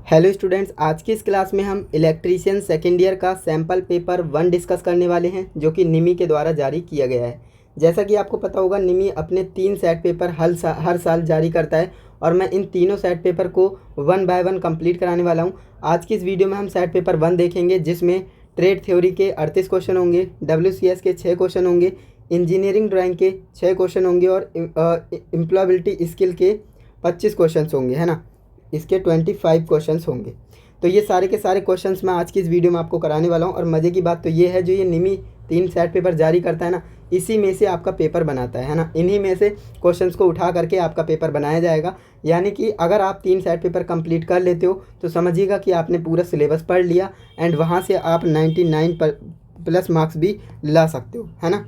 Hello students, आज की इस क्लास में हम इलेक्ट्रीशियन सेकेंड ईयर का सैम्पल पेपर 1 डिस्कस करने वाले हैं, जो कि निमी के द्वारा जारी किया गया है। जैसा कि आपको पता होगा, निमी अपने 3 सेट पेपर हर साल जारी करता है और मैं इन तीनों सेट पेपर को 1 बाय 1 कंप्लीट कराने वाला हूं। आज की इस वीडियो में हम सेट पेपर 1 देखेंगे, जिसमें ट्रेड थ्योरी के 38 क्वेश्चन होंगे, WCS के 6 क्वेश्चन होंगे, इंजीनियरिंग ड्राइंग के 6 क्वेश्चन होंगे और एम्प्लॉयबिलिटी स्किल के 25 क्वेश्चन होंगे, है ना। इसके 25 क्वेश्चंस होंगे। तो ये सारे के सारे क्वेश्चंस मैं आज की इस वीडियो में आपको कराने वाला हूँ। और मज़े की बात तो ये है, जो ये निमी 3 सेट पेपर जारी करता है ना, इसी में से आपका पेपर बनाता है ना। इन्हीं में से क्वेश्चंस को उठा करके आपका पेपर बनाया जाएगा। यानी कि अगर आप 3 सेट पेपर कंप्लीट कर लेते हो तो समझिएगा कि आपने पूरा सिलेबस पढ़ लिया एंड वहाँ से आप 99+ मार्क्स भी ला सकते हो, है ना।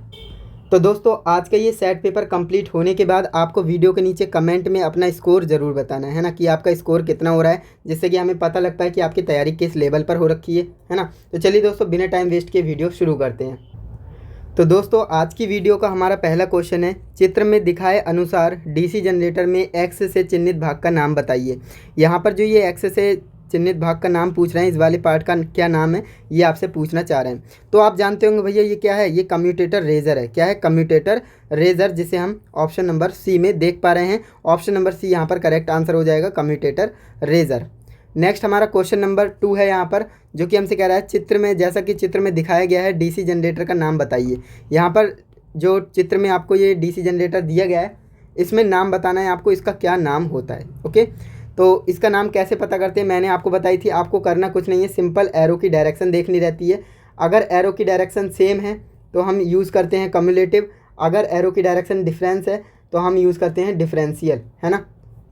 तो दोस्तों, आज का ये सेट पेपर कंप्लीट होने के बाद आपको वीडियो के नीचे कमेंट में अपना स्कोर ज़रूर बताना है ना, कि आपका स्कोर कितना हो रहा है, जिससे कि हमें पता लगता है कि आपकी तैयारी किस लेवल पर हो रखी है ना। तो चलिए दोस्तों, बिना टाइम वेस्ट किए वीडियो शुरू करते हैं। तो दोस्तों, आज की वीडियो का हमारा पहला क्वेश्चन है, चित्र में दिखाए अनुसार डीसी जनरेटर में एक्स से चिन्हित भाग का नाम बताइए। यहाँ पर जो ये एक्स से चिन्हित भाग का नाम पूछ रहे हैं, इस वाले पार्ट का क्या नाम है ये आपसे पूछना चाह रहे हैं। तो आप जानते होंगे भैया, ये क्या है, ये कम्यूटेटर रेजर है। क्या है? कम्यूटेटर रेजर, जिसे हम ऑप्शन नंबर सी में देख पा रहे हैं। ऑप्शन नंबर सी यहाँ पर करेक्ट आंसर हो जाएगा, कम्यूटेटर रेजर। नेक्स्ट हमारा क्वेश्चन नंबर 2 है यहाँ पर, जो कि हमसे कह रहा है, चित्र में जैसा कि चित्र में दिखाया गया है, डीसी जनरेटर का नाम बताइए। यहाँ पर जो चित्र में आपको ये डीसी जनरेटर दिया गया है, इसमें नाम बताना है आपको, इसका क्या नाम होता है। ओके, तो इसका नाम कैसे पता करते हैं, मैंने आपको बताई थी। आपको करना कुछ नहीं है, सिंपल एरो की डायरेक्शन देखनी रहती है। अगर एरो की डायरेक्शन सेम है तो हम यूज़ करते हैं कम्युलेटिव। अगर एरो की डायरेक्शन डिफरेंस है तो हम यूज़ करते हैं डिफरेंशियल, है ना।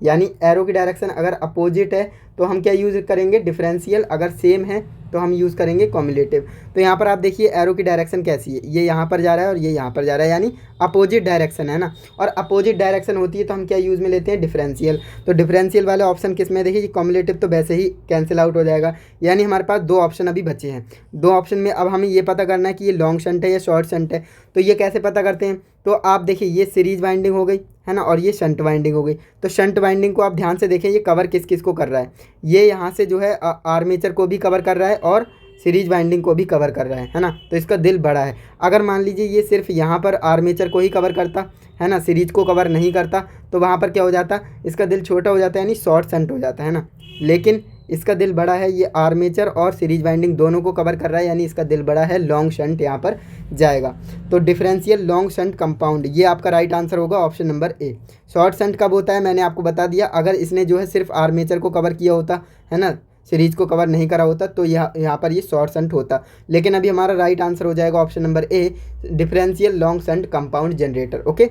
यानी एरो की डायरेक्शन अगर अपोजिट है तो हम क्या यूज़ करेंगे, डिफरेंशियल। अगर सेम है तो हम यूज़ करेंगे कम्युलेटिव। तो यहाँ पर आप देखिए एरो की डायरेक्शन कैसी है, ये यहाँ पर जा रहा है और ये यहाँ पर जा रहा है, यानी अपोजिट डायरेक्शन है ना। और अपोजिट डायरेक्शन होती है तो हम क्या यूज़ में लेते हैं, डिफरेंशियल। तो डिफरेंशियल वाले ऑप्शन किस में, देखिए कम्युलेटिव तो वैसे ही कैंसिल आउट हो जाएगा। यानी हमारे पास 2 ऑप्शन अभी बचे हैं। 2 ऑप्शन में अब हमें ये पता करना है कि ये लॉन्ग शंट है या शॉर्ट शंट है। तो ये कैसे पता करते हैं, तो आप देखिए, ये सीरीज वाइंडिंग हो गई, है ना, और ये शंट वाइंडिंग हो गई। तो शंट वाइंडिंग को आप ध्यान से देखें, ये कवर किस किस को कर रहा है। ये यहाँ से जो है आर्मेचर को भी कवर कर रहा है और सीरीज वाइंडिंग को भी कवर कर रहा है ना। तो इसका दिल बड़ा है। अगर मान लीजिए ये सिर्फ यहाँ पर आर्मेचर को ही कवर करता, है ना, सीरीज को कवर नहीं करता, तो वहाँ पर क्या हो जाता, इसका दिल छोटा हो जाता है, यानी शॉर्ट शंट हो जाता है ना। लेकिन इसका दिल बड़ा है, ये आर्मेचर और सीरीज वाइंडिंग दोनों को कवर कर रहा है, यानी इसका दिल बड़ा है, लॉन्ग शंट यहाँ पर जाएगा। तो डिफरेंशियल लॉन्ग शंट कंपाउंड, ये आपका राइट आंसर होगा, ऑप्शन नंबर ए। शॉर्ट शंट कब होता है, मैंने आपको बता दिया। अगर इसने जो है सिर्फ आर्मेचर को कवर किया होता, है ना, सीरीज को कवर नहीं करा होता, तो यहाँ पर ये शॉर्ट शंट होता। लेकिन अभी हमारा राइट आंसर हो जाएगा ऑप्शन नंबर ए, differential long shunt compound generator. Okay,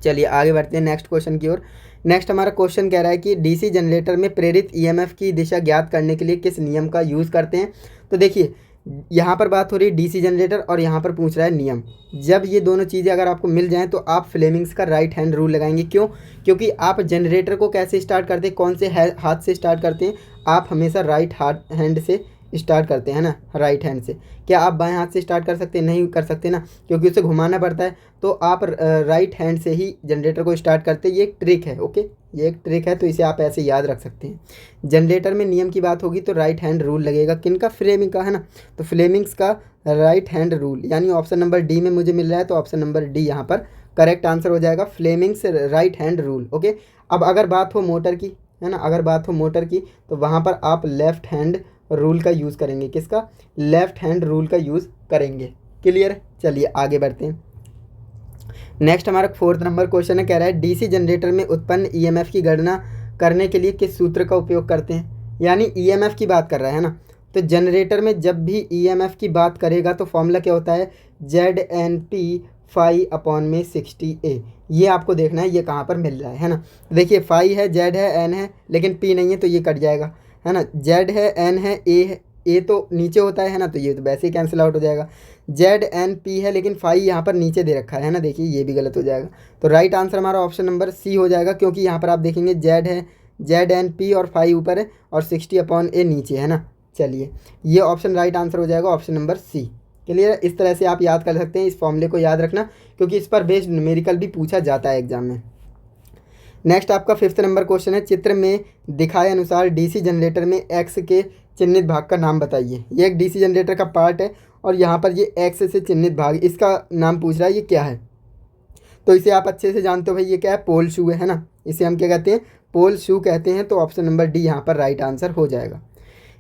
चलिए आगे बढ़ते हैं नेक्स्ट क्वेश्चन की ओर। नेक्स्ट हमारा क्वेश्चन कह रहा है कि डीसी जनरेटर में प्रेरित ईएमएफ की दिशा ज्ञात करने के लिए किस नियम का यूज़ करते हैं। तो देखिए, यहाँ पर बात हो रही है डीसी जनरेटर और यहाँ पर पूछ रहा है नियम। जब ये दोनों चीज़ें अगर आपको मिल जाएं तो आप फ्लेमिंग्स का राइट हैंड रूल लगाएंगे। क्यों? क्योंकि आप जनरेटर को कैसे स्टार्ट करते हैं, कौन से हाथ से स्टार्ट करते हैं, आप हमेशा राइट हैंड से स्टार्ट करते हैं ना, राइट हैंड से। क्या आप बाएं हाथ से स्टार्ट कर सकते हैं? नहीं कर सकते ना, क्योंकि उसे घुमाना पड़ता है। तो आप राइट हैंड से ही जनरेटर को स्टार्ट करते हैं। ये एक ट्रिक है। ओके, ये एक ट्रिक है, तो इसे आप ऐसे याद रख सकते हैं। जनरेटर में नियम की बात होगी तो राइट हैंड रूल लगेगा, किनका, फ्लेमिंग का, है ना। तो फ्लेमिंग्स का राइट हैंड रूल, यानी ऑप्शन नंबर डी में मुझे मिल रहा है, तो ऑप्शन नंबर डी यहाँ पर करेक्ट आंसर हो जाएगा, Fleming's right hand rule. Okay, अब अगर बात हो मोटर की, है ना, अगर बात हो मोटर की, तो वहाँ पर आप लेफ्ट हैंड रूल का यूज़ करेंगे। किसका? लेफ्ट हैंड रूल का यूज़ करेंगे। क्लियर? चलिए आगे बढ़ते हैं। नेक्स्ट हमारा 4th नंबर क्वेश्चन है, कह रहा है डीसी जनरेटर में उत्पन्न ईएमएफ की गणना करने के लिए किस सूत्र का उपयोग करते हैं। यानी ईएमएफ की बात कर रहा है ना। तो जनरेटर में जब भी ईएमएफ की बात करेगा तो फॉर्मूला क्या होता है, ZNP फाई अपॉन में 60A। ये आपको देखना है, ये कहाँ पर मिल रहा है ना। देखिए, फाई है, जेड है, एन है, लेकिन पी नहीं है, तो ये कट जाएगा, है ना। जेड है, एन है, ए है, ए तो नीचे होता है ना, तो ये तो वैसे ही कैंसिल आउट हो जाएगा। ZNP है, लेकिन फाई यहाँ पर नीचे दे रखा है ना, देखिए ये भी गलत हो जाएगा। तो राइट आंसर हमारा ऑप्शन नंबर सी हो जाएगा, क्योंकि यहाँ पर आप देखेंगे जेड है, ZNP और फाई ऊपर है और 60 अपॉन ए नीचे है ना। चलिए, ये ऑप्शन राइट आंसर हो जाएगा, ऑप्शन नंबर सी। क्लियर? इस तरह से आप याद कर सकते हैं, इस फॉर्मूले को याद रखना, क्योंकि इस पर बेस्ड न्यूमेरिकल भी पूछा जाता है एग्जाम में। नेक्स्ट आपका 5th नंबर क्वेश्चन है, चित्र में दिखाए अनुसार डीसी जनरेटर में एक्स के चिन्हित भाग का नाम बताइए। ये एक डीसी जनरेटर का पार्ट है और यहाँ पर ये एक्स से चिन्हित भाग, इसका नाम पूछ रहा है, ये क्या है। तो इसे आप अच्छे से जानते हो भाई, ये क्या है, पोल शू है ना। इसे हम क्या कहते हैं, पोल शू कहते हैं। तो ऑप्शन नंबर डी यहाँ पर राइट आंसर हो जाएगा।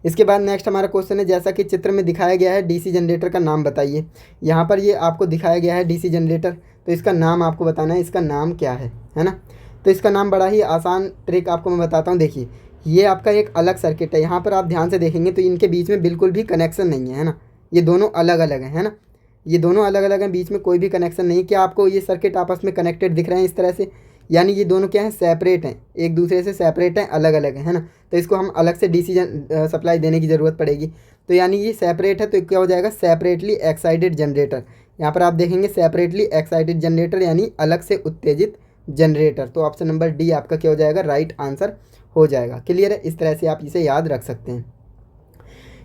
इसके बाद नेक्स्ट हमारा क्वेश्चन है, जैसा कि चित्र में दिखाया गया है डीसी जनरेटर का नाम बताइए। यहाँ पर ये आपको दिखाया गया है डीसी जनरेटर, तो इसका नाम आपको बताना है, इसका नाम क्या है ना। तो इसका नाम बड़ा ही आसान ट्रिक आपको मैं बताता हूँ। देखिए, ये आपका एक अलग सर्किट है। यहाँ पर आप ध्यान से देखेंगे तो इनके बीच में बिल्कुल भी कनेक्शन नहीं है ना। ये दोनों अलग अलग हैं, है ना। ये दोनों अलग अलग हैं, बीच में कोई भी कनेक्शन नहीं। क्या आपको ये सर्किट आपस में कनेक्टेड दिख रहे हैं इस तरह से, यानी ये दोनों क्या हैं, सेपरेट हैं, एक दूसरे से सेपरेट हैं, अलग अलग है ना। तो इसको हम अलग से डीसी सप्लाई देने की ज़रूरत पड़ेगी। तो यानी ये सेपरेट है, तो क्या हो जाएगा, सेपरेटली एक्साइटेड जनरेटर। यहाँ पर आप देखेंगे सेपरेटली एक्साइटेड जनरेटर यानी अलग से उत्तेजित जनरेटर। तो ऑप्शन नंबर डी आपका क्या हो जाएगा, राइट आंसर हो जाएगा। क्लियर है, इस तरह से आप इसे याद रख सकते हैं।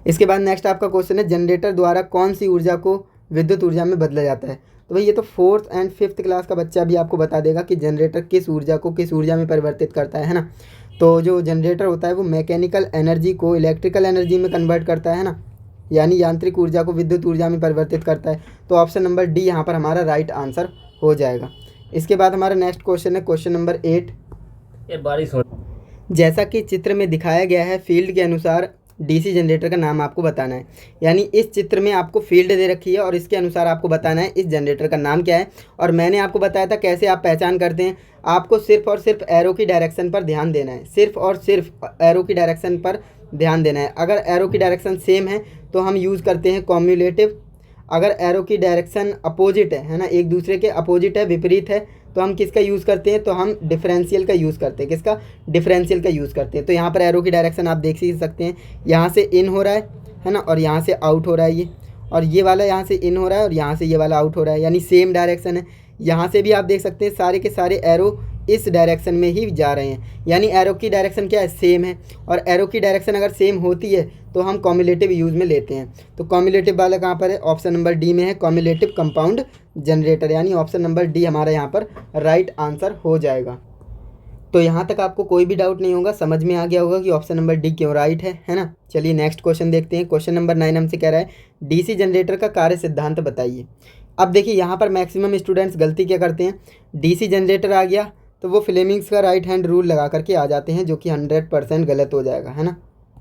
इसके बाद नेक्स्ट आपका क्वेश्चन है, जनरेटर द्वारा कौन सी ऊर्जा को विद्युत ऊर्जा में बदला जाता है। तो भाई ये तो 4th एंड 5th क्लास का बच्चा भी आपको बता देगा कि जनरेटर किस ऊर्जा को किस ऊर्जा में परिवर्तित करता है ना। तो जो जनरेटर होता है वो मैकेनिकल एनर्जी को इलेक्ट्रिकल एनर्जी में कन्वर्ट करता है ना, यानी यांत्रिक ऊर्जा को विद्युत ऊर्जा में परिवर्तित करता है। तो ऑप्शन नंबर डी यहाँ पर हमारा राइट आंसर हो जाएगा। इसके बाद हमारा नेक्स्ट क्वेश्चन है, क्वेश्चन नंबर 8। बारिश हो, जैसा कि चित्र में दिखाया गया है फील्ड के अनुसार डीसी जनरेटर का नाम आपको बताना है। यानी इस चित्र में आपको फील्ड दे रखी है और इसके अनुसार आपको बताना है इस जनरेटर का नाम क्या है। और मैंने आपको बताया था कैसे आप पहचान करते हैं। आपको सिर्फ और सिर्फ एरो की डायरेक्शन पर ध्यान देना है, सिर्फ और सिर्फ एरो की डायरेक्शन पर ध्यान देना है। अगर एरो की डायरेक्शन सेम है तो हम यूज़ करते हैं कॉम्युलेटिव। अगर एरो की डायरेक्शन अपोजिट है ना, एक दूसरे के अपोजिट है, विपरीत है, तो हम किसका यूज़ करते हैं, तो हम डिफरेंशियल का यूज़ करते हैं। किसका, डिफरेंशियल का यूज़ करते हैं। तो यहाँ पर एरो की डायरेक्शन आप देख ही सकते हैं, यहाँ से इन हो रहा है ना, और यहाँ से आउट हो रहा है ये, और ये वाला यहाँ से इन हो रहा है और यहाँ से ये वाला आउट हो रहा है, यानी सेम डायरेक्शन है। यहाँ से भी आप देख सकते हैं सारे के सारे एरो इस डायरेक्शन में ही जा रहे हैं, यानी एरो की डायरेक्शन क्या है, सेम है। और एरो की डायरेक्शन अगर सेम होती है तो हम कॉम्युलेटिव यूज़ में लेते हैं। तो कॉम्युलेटिव वाला कहाँ पर है, ऑप्शन नंबर डी में है, कॉम्युलेटिव कंपाउंड जनरेटर, यानी ऑप्शन नंबर डी हमारा यहाँ पर राइट आंसर हो जाएगा। तो यहाँ तक आपको कोई भी डाउट नहीं होगा, समझ में आ गया होगा कि ऑप्शन नंबर डी क्यों राइट है ना। चलिए नेक्स्ट क्वेश्चन देखते हैं। क्वेश्चन नंबर 9 हमसे कह रहा है, डीसी जनरेटर का कार्य सिद्धांत बताइए। अब देखिए यहाँ पर मैक्सिमम स्टूडेंट्स गलती क्या करते हैं, डीसी जनरेटर आ गया तो वो फ्लेमिंग्स का राइट हैंड रूल लगा करके आ जाते हैं, जो कि 100% गलत हो जाएगा, है ना।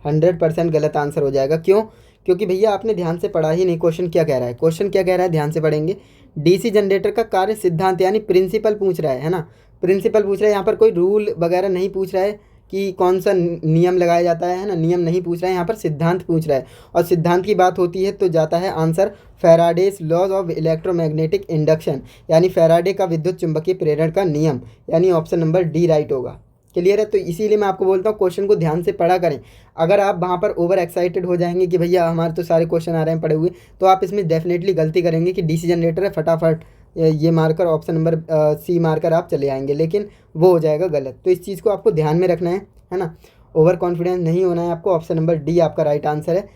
100% गलत आंसर हो जाएगा। क्यों, क्योंकि भैया आपने ध्यान से पढ़ा ही नहीं। क्वेश्चन क्या कह रहा है, क्वेश्चन क्या कह रहा है, ध्यान से पढ़ेंगे। डीसी जनरेटर का कार्य सिद्धांत यानी प्रिंसिपल पूछ रहा है ना, प्रिंसिपल पूछ रहा है। यहाँ पर कोई रूल वगैरह नहीं पूछ रहा है कि कौन सा नियम लगाया जाता है ना, नियम नहीं पूछ रहा है, यहाँ पर सिद्धांत पूछ रहा है। और सिद्धांत की बात होती है तो जाता है answer Faraday's laws of electromagnetic induction, यानी फैराडे का विद्युत चुंबकीय प्रेरण का नियम, यानी ऑप्शन नंबर डी राइट होगा। क्लियर है। तो इसीलिए मैं आपको बोलता हूँ क्वेश्चन को ध्यान से पढ़ा करें। अगर आप वहाँ पर ओवर एक्साइटेड हो जाएंगे कि भैया हमारे तो सारे क्वेश्चन आ रहे हैं पढ़े हुए, तो आप इसमें डेफिनेटली गलती करेंगे कि डीसी जनरेटर है, फटाफट ये मारकर ऑप्शन नंबर सी मारकर आप चले आएंगे, लेकिन वो हो जाएगा गलत। तो इस चीज़ को आपको ध्यान में रखना है ना। ओवर कॉन्फिडेंस नहीं होना है आपको। ऑप्शन नंबर डी आपका राइट आंसर है।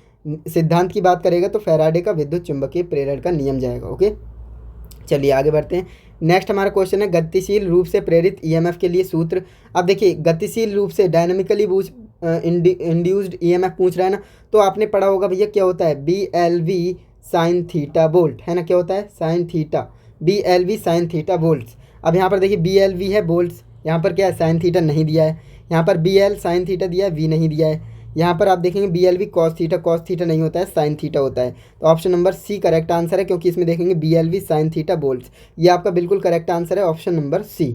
सिद्धांत की बात करेगा तो फैराडे का विद्युत चुंबकीय प्रेरण का नियम जाएगा। ओके, चलिए आगे बढ़ते हैं। नेक्स्ट हमारा क्वेश्चन है, गतिशील रूप से प्रेरित ईएमएफ के लिए सूत्र। अब देखिए, गतिशील रूप से डायनामिकली इंड्यूस्ड ईएमएफ पूछ रहा है ना, तो आपने पढ़ा होगा भैया क्या होता है, BLV साइन थीटा वोल्ट, है ना। क्या होता है, sine theta, BLV sine theta volts. अब यहाँ पर देखिए BLV है वोल्ट्स, यहाँ पर क्या है, साइन थीटा नहीं दिया है। यहाँ पर BL साइन थीटा दिया है, V नहीं दिया है। यहाँ पर आप देखेंगे BLV कॉस थीटा नहीं होता है, साइन थीटा होता है। तो option number C correct answer है, क्योंकि इसमें देखेंगे BLV साइन थीटा वोल्ट्स, ये आपका बिल्कुल करेक्ट आंसर है, ऑप्शन नंबर सी।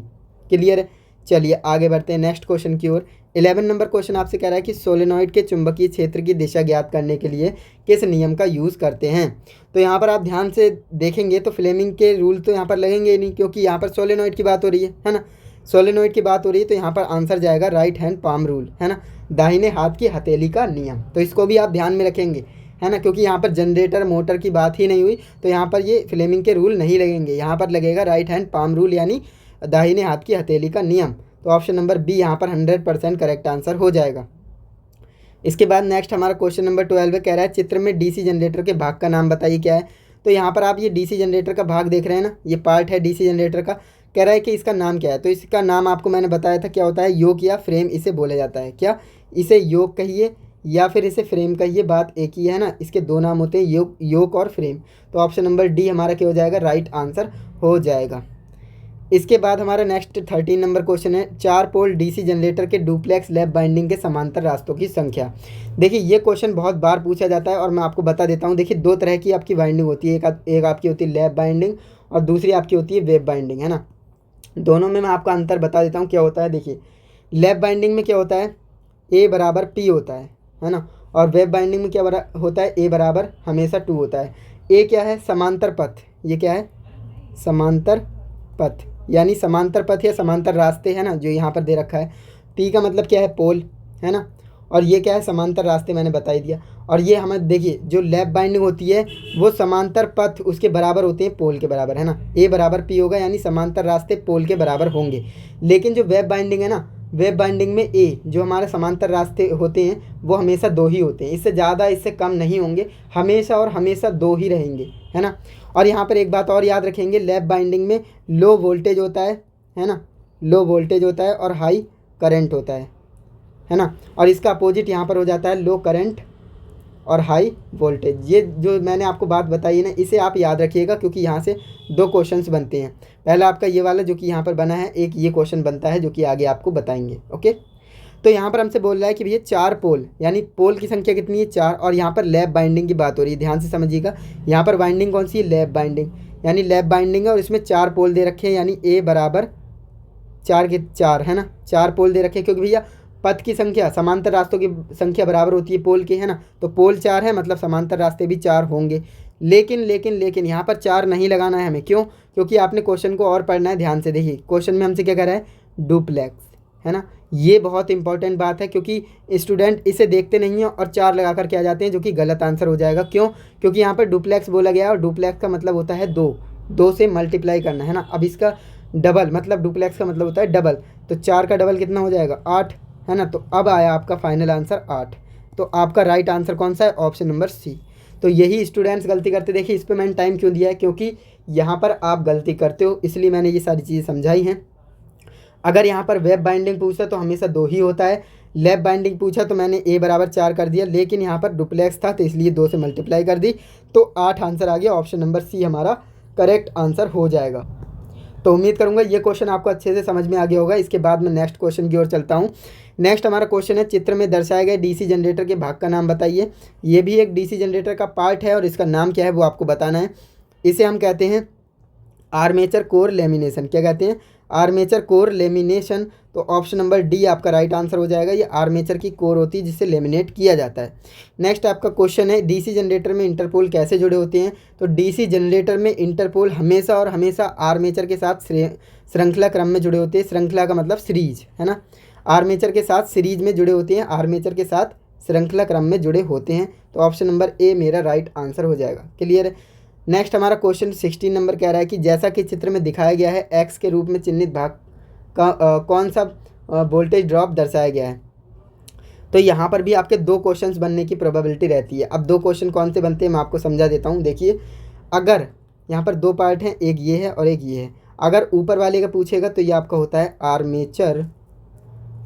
क्लियर है। चलिए आगे बढ़ते हैं नेक्स्ट क्वेश्चन की ओर। 11 नंबर क्वेश्चन आपसे कह रहा है कि सोलेनॉइड के चुंबकीय क्षेत्र की दिशा ज्ञात करने के लिए किस नियम का यूज़ करते हैं। तो यहाँ पर आप ध्यान से देखेंगे तो फ्लेमिंग के रूल तो यहाँ पर लगेंगे ही नहीं, क्योंकि यहाँ पर सोलेनॉइड की बात हो रही है ना, सोलेनॉइड की बात हो रही है। तो यहाँ पर आंसर जाएगा राइट हैंड पाम रूल, है ना, दाहिने हाथ की हथेली का नियम। तो इसको भी आप ध्यान में रखेंगे, है ना, क्योंकि यहाँ पर जनरेटर मोटर की बात ही नहीं हुई, तो यहाँ पर ये फ्लेमिंग के रूल नहीं लगेंगे। यहाँ पर लगेगा राइट हैंड पाम रूल, यानी दाहिने हाथ की हथेली का नियम। तो ऑप्शन नंबर बी यहाँ पर 100% करेक्ट आंसर हो जाएगा। इसके बाद नेक्स्ट हमारा क्वेश्चन नंबर 12 कह रहा है, चित्र में डीसी जनरेटर के भाग का नाम बताइए क्या है। तो यहाँ पर आप ये डीसी जनरेटर का भाग देख रहे हैं ना, ये पार्ट है डीसी जनरेटर का। कह रहा है कि इसका नाम क्या है, तो इसका नाम आपको मैंने बताया था क्या होता है, योक या फ्रेम इसे बोला जाता है। क्या इसे योक कहिए या फिर इसे फ्रेम कहिए, बात एक ही है ना, इसके दो नाम होते हैं, योक और फ्रेम। तो ऑप्शन नंबर डी हमारा क्या हो जाएगा, राइट आंसर हो जाएगा। इसके बाद हमारा नेक्स्ट 13 नंबर क्वेश्चन है, 4 पोल डीसी जनरेटर के डुप्लेक्स लैप बाइंडिंग के समांतर रास्तों की संख्या। देखिए ये क्वेश्चन बहुत बार पूछा जाता है और मैं आपको बता देता हूँ। देखिए दो तरह की आपकी बाइंडिंग होती है, एक आपकी होती है लैप बाइंडिंग और दूसरी आपकी होती है वेब बाइंडिंग, है ना। दोनों में मैं आपका अंतर बता देता हूँ क्या होता है। देखिए लैप बाइंडिंग में क्या होता है, ए बराबर पी होता है ना, और वेब बाइंडिंग में क्या होता है, ए बराबर हमेशा 2 होता है। ए क्या है, समांतर पथ, ये क्या है, समांतर पथ, यानी समांतर पथ या समांतर रास्ते, है ना, जो यहाँ पर दे रखा है। पी का मतलब क्या है, पोल, है ना, और ये क्या है, समांतर रास्ते, मैंने बता ही दिया। और ये हमें देखिए जो लैप बाइंडिंग होती है वो समांतर पथ उसके बराबर होते हैं, पोल के बराबर, है ना। ए बराबर पी होगा, यानी समांतर रास्ते पोल के बराबर होंगे। लेकिन जो वेब बाइंडिंग है ना, वेब बाइंडिंग में ए जो हमारे समांतर रास्ते होते हैं वो हमेशा 2 ही होते हैं, इससे ज़्यादा इससे कम नहीं होंगे, हमेशा और हमेशा 2 ही रहेंगे, है ना। और यहाँ पर एक बात और याद रखेंगे, लैप बाइंडिंग में लो वोल्टेज होता है ना, लो वोल्टेज होता है और हाई करंट होता है ना। और इसका अपोजिट यहाँ पर हो जाता है लो करंट और हाई वोल्टेज। ये जो मैंने आपको बात बताई है ना, इसे आप याद रखिएगा क्योंकि यहाँ से 2 क्वेश्चंस बनते हैं। पहला आपका ये वाला जो कि यहाँ पर बना है, एक ये क्वेश्चन बनता है जो कि आगे आपको बताएंगे। ओके, तो यहाँ पर हमसे बोल रहा है कि भैया 4 पोल, यानी पोल की संख्या कितनी है, 4, और यहाँ पर लैप बाइंडिंग की बात हो रही है, ध्यान से समझिएगा। यहाँ पर बाइंडिंग कौन सी है, लैप बाइंडिंग, यानी लैप बाइंडिंग है और इसमें 4 पोल दे रखे हैं, यानी ए बराबर 4 के 4, है ना, 4 पोल दे रखे हैं, क्योंकि भैया पथ की संख्या समांतर रास्तों की संख्या बराबर होती है पोल की, है ना। तो पोल 4 है मतलब समांतर रास्ते भी 4 होंगे। लेकिन यहाँ पर 4 नहीं लगाना है हमें, क्यों, क्योंकि आपने क्वेश्चन को और पढ़ना है ध्यान से। देखिए क्वेश्चन में हमसे क्या कह रहा है, डुप्लेक्स, है ना। ये बहुत इंपॉर्टेंट बात है क्योंकि स्टूडेंट इसे देखते नहीं हैं और 4 लगा कर के आ जाते हैं, जो कि गलत आंसर हो जाएगा। क्यों, क्योंकि यहाँ पर डुप्लेक्स बोला गया है और डुप्लेक्स का मतलब होता है 2 से मल्टीप्लाई करना, है ना। अब इसका डबल मतलब डुप्लेक्स का मतलब होता है डबल, तो 4 का डबल कितना हो जाएगा, 8, है ना। तो अब आया आपका फाइनल आंसर 8। तो आपका राइट आंसर कौन सा है, ऑप्शन नंबर सी। तो यही स्टूडेंट्स गलती करते, देखिए इस पर मैंने टाइम क्यों दिया है, क्योंकि यहाँ पर आप गलती करते हो, इसलिए मैंने ये सारी चीज़ें समझाई हैं। अगर यहाँ पर वेब बाइंडिंग पूछा तो हमेशा 2 ही होता है, लैप बाइंडिंग पूछा तो मैंने ए बराबर 4 कर दिया, लेकिन यहाँ पर डुप्लेक्स था तो इसलिए 2 से मल्टीप्लाई कर दी, तो 8 आंसर आ गया। ऑप्शन नंबर सी हमारा करेक्ट आंसर हो जाएगा। तो उम्मीद करूंगा ये क्वेश्चन आपको अच्छे से समझ में आ गया होगा। इसके बाद मैं नेक्स्ट क्वेश्चन की ओर चलता हूँ। नेक्स्ट हमारा क्वेश्चन है, चित्र में दर्शाए गए डीसी जनरेटर के भाग का नाम बताइए। ये भी एक डीसी जनरेटर का पार्ट है और इसका नाम क्या है वो आपको बताना है। इसे हम कहते हैं आर्मेचर कोर लेमिनेशन। क्या कहते हैं, आर्मेचर कोर लेमिनेशन। तो ऑप्शन नंबर डी आपका राइट आंसर हो जाएगा। ये आर्मेचर की कोर होती है जिससे लेमिनेट किया जाता है। नेक्स्ट आपका क्वेश्चन है, डीसी जनरेटर में इंटरपोल कैसे जुड़े होते हैं। तो डीसी जनरेटर में इंटरपोल हमेशा और हमेशा आर्मेचर के साथ श्रृंखला क्रम में जुड़े होते हैं। श्रृंखला का मतलब सीरीज, है ना, आर्मेचर के साथ सीरीज में जुड़े होते हैं, आर्मेचर के साथ श्रृंखला क्रम में जुड़े होते हैं। तो ऑप्शन नंबर ए मेरा राइट आंसर हो जाएगा। क्लियर है। नेक्स्ट हमारा क्वेश्चन 16 नंबर कह रहा है कि जैसा कि चित्र में दिखाया गया है, एक्स के रूप में चिन्हित भाग का कौन सा वोल्टेज ड्रॉप दर्शाया गया है। तो यहाँ पर भी आपके 2 क्वेश्चंस बनने की प्रोबेबिलिटी रहती है। अब 2 क्वेश्चन कौन से बनते हैं मैं आपको समझा देता हूँ। देखिए अगर यहाँ पर 2 पार्ट हैं, एक ये है और एक ये है। अगर ऊपर वाले का पूछेगा तो ये आपका होता है आर्मेचर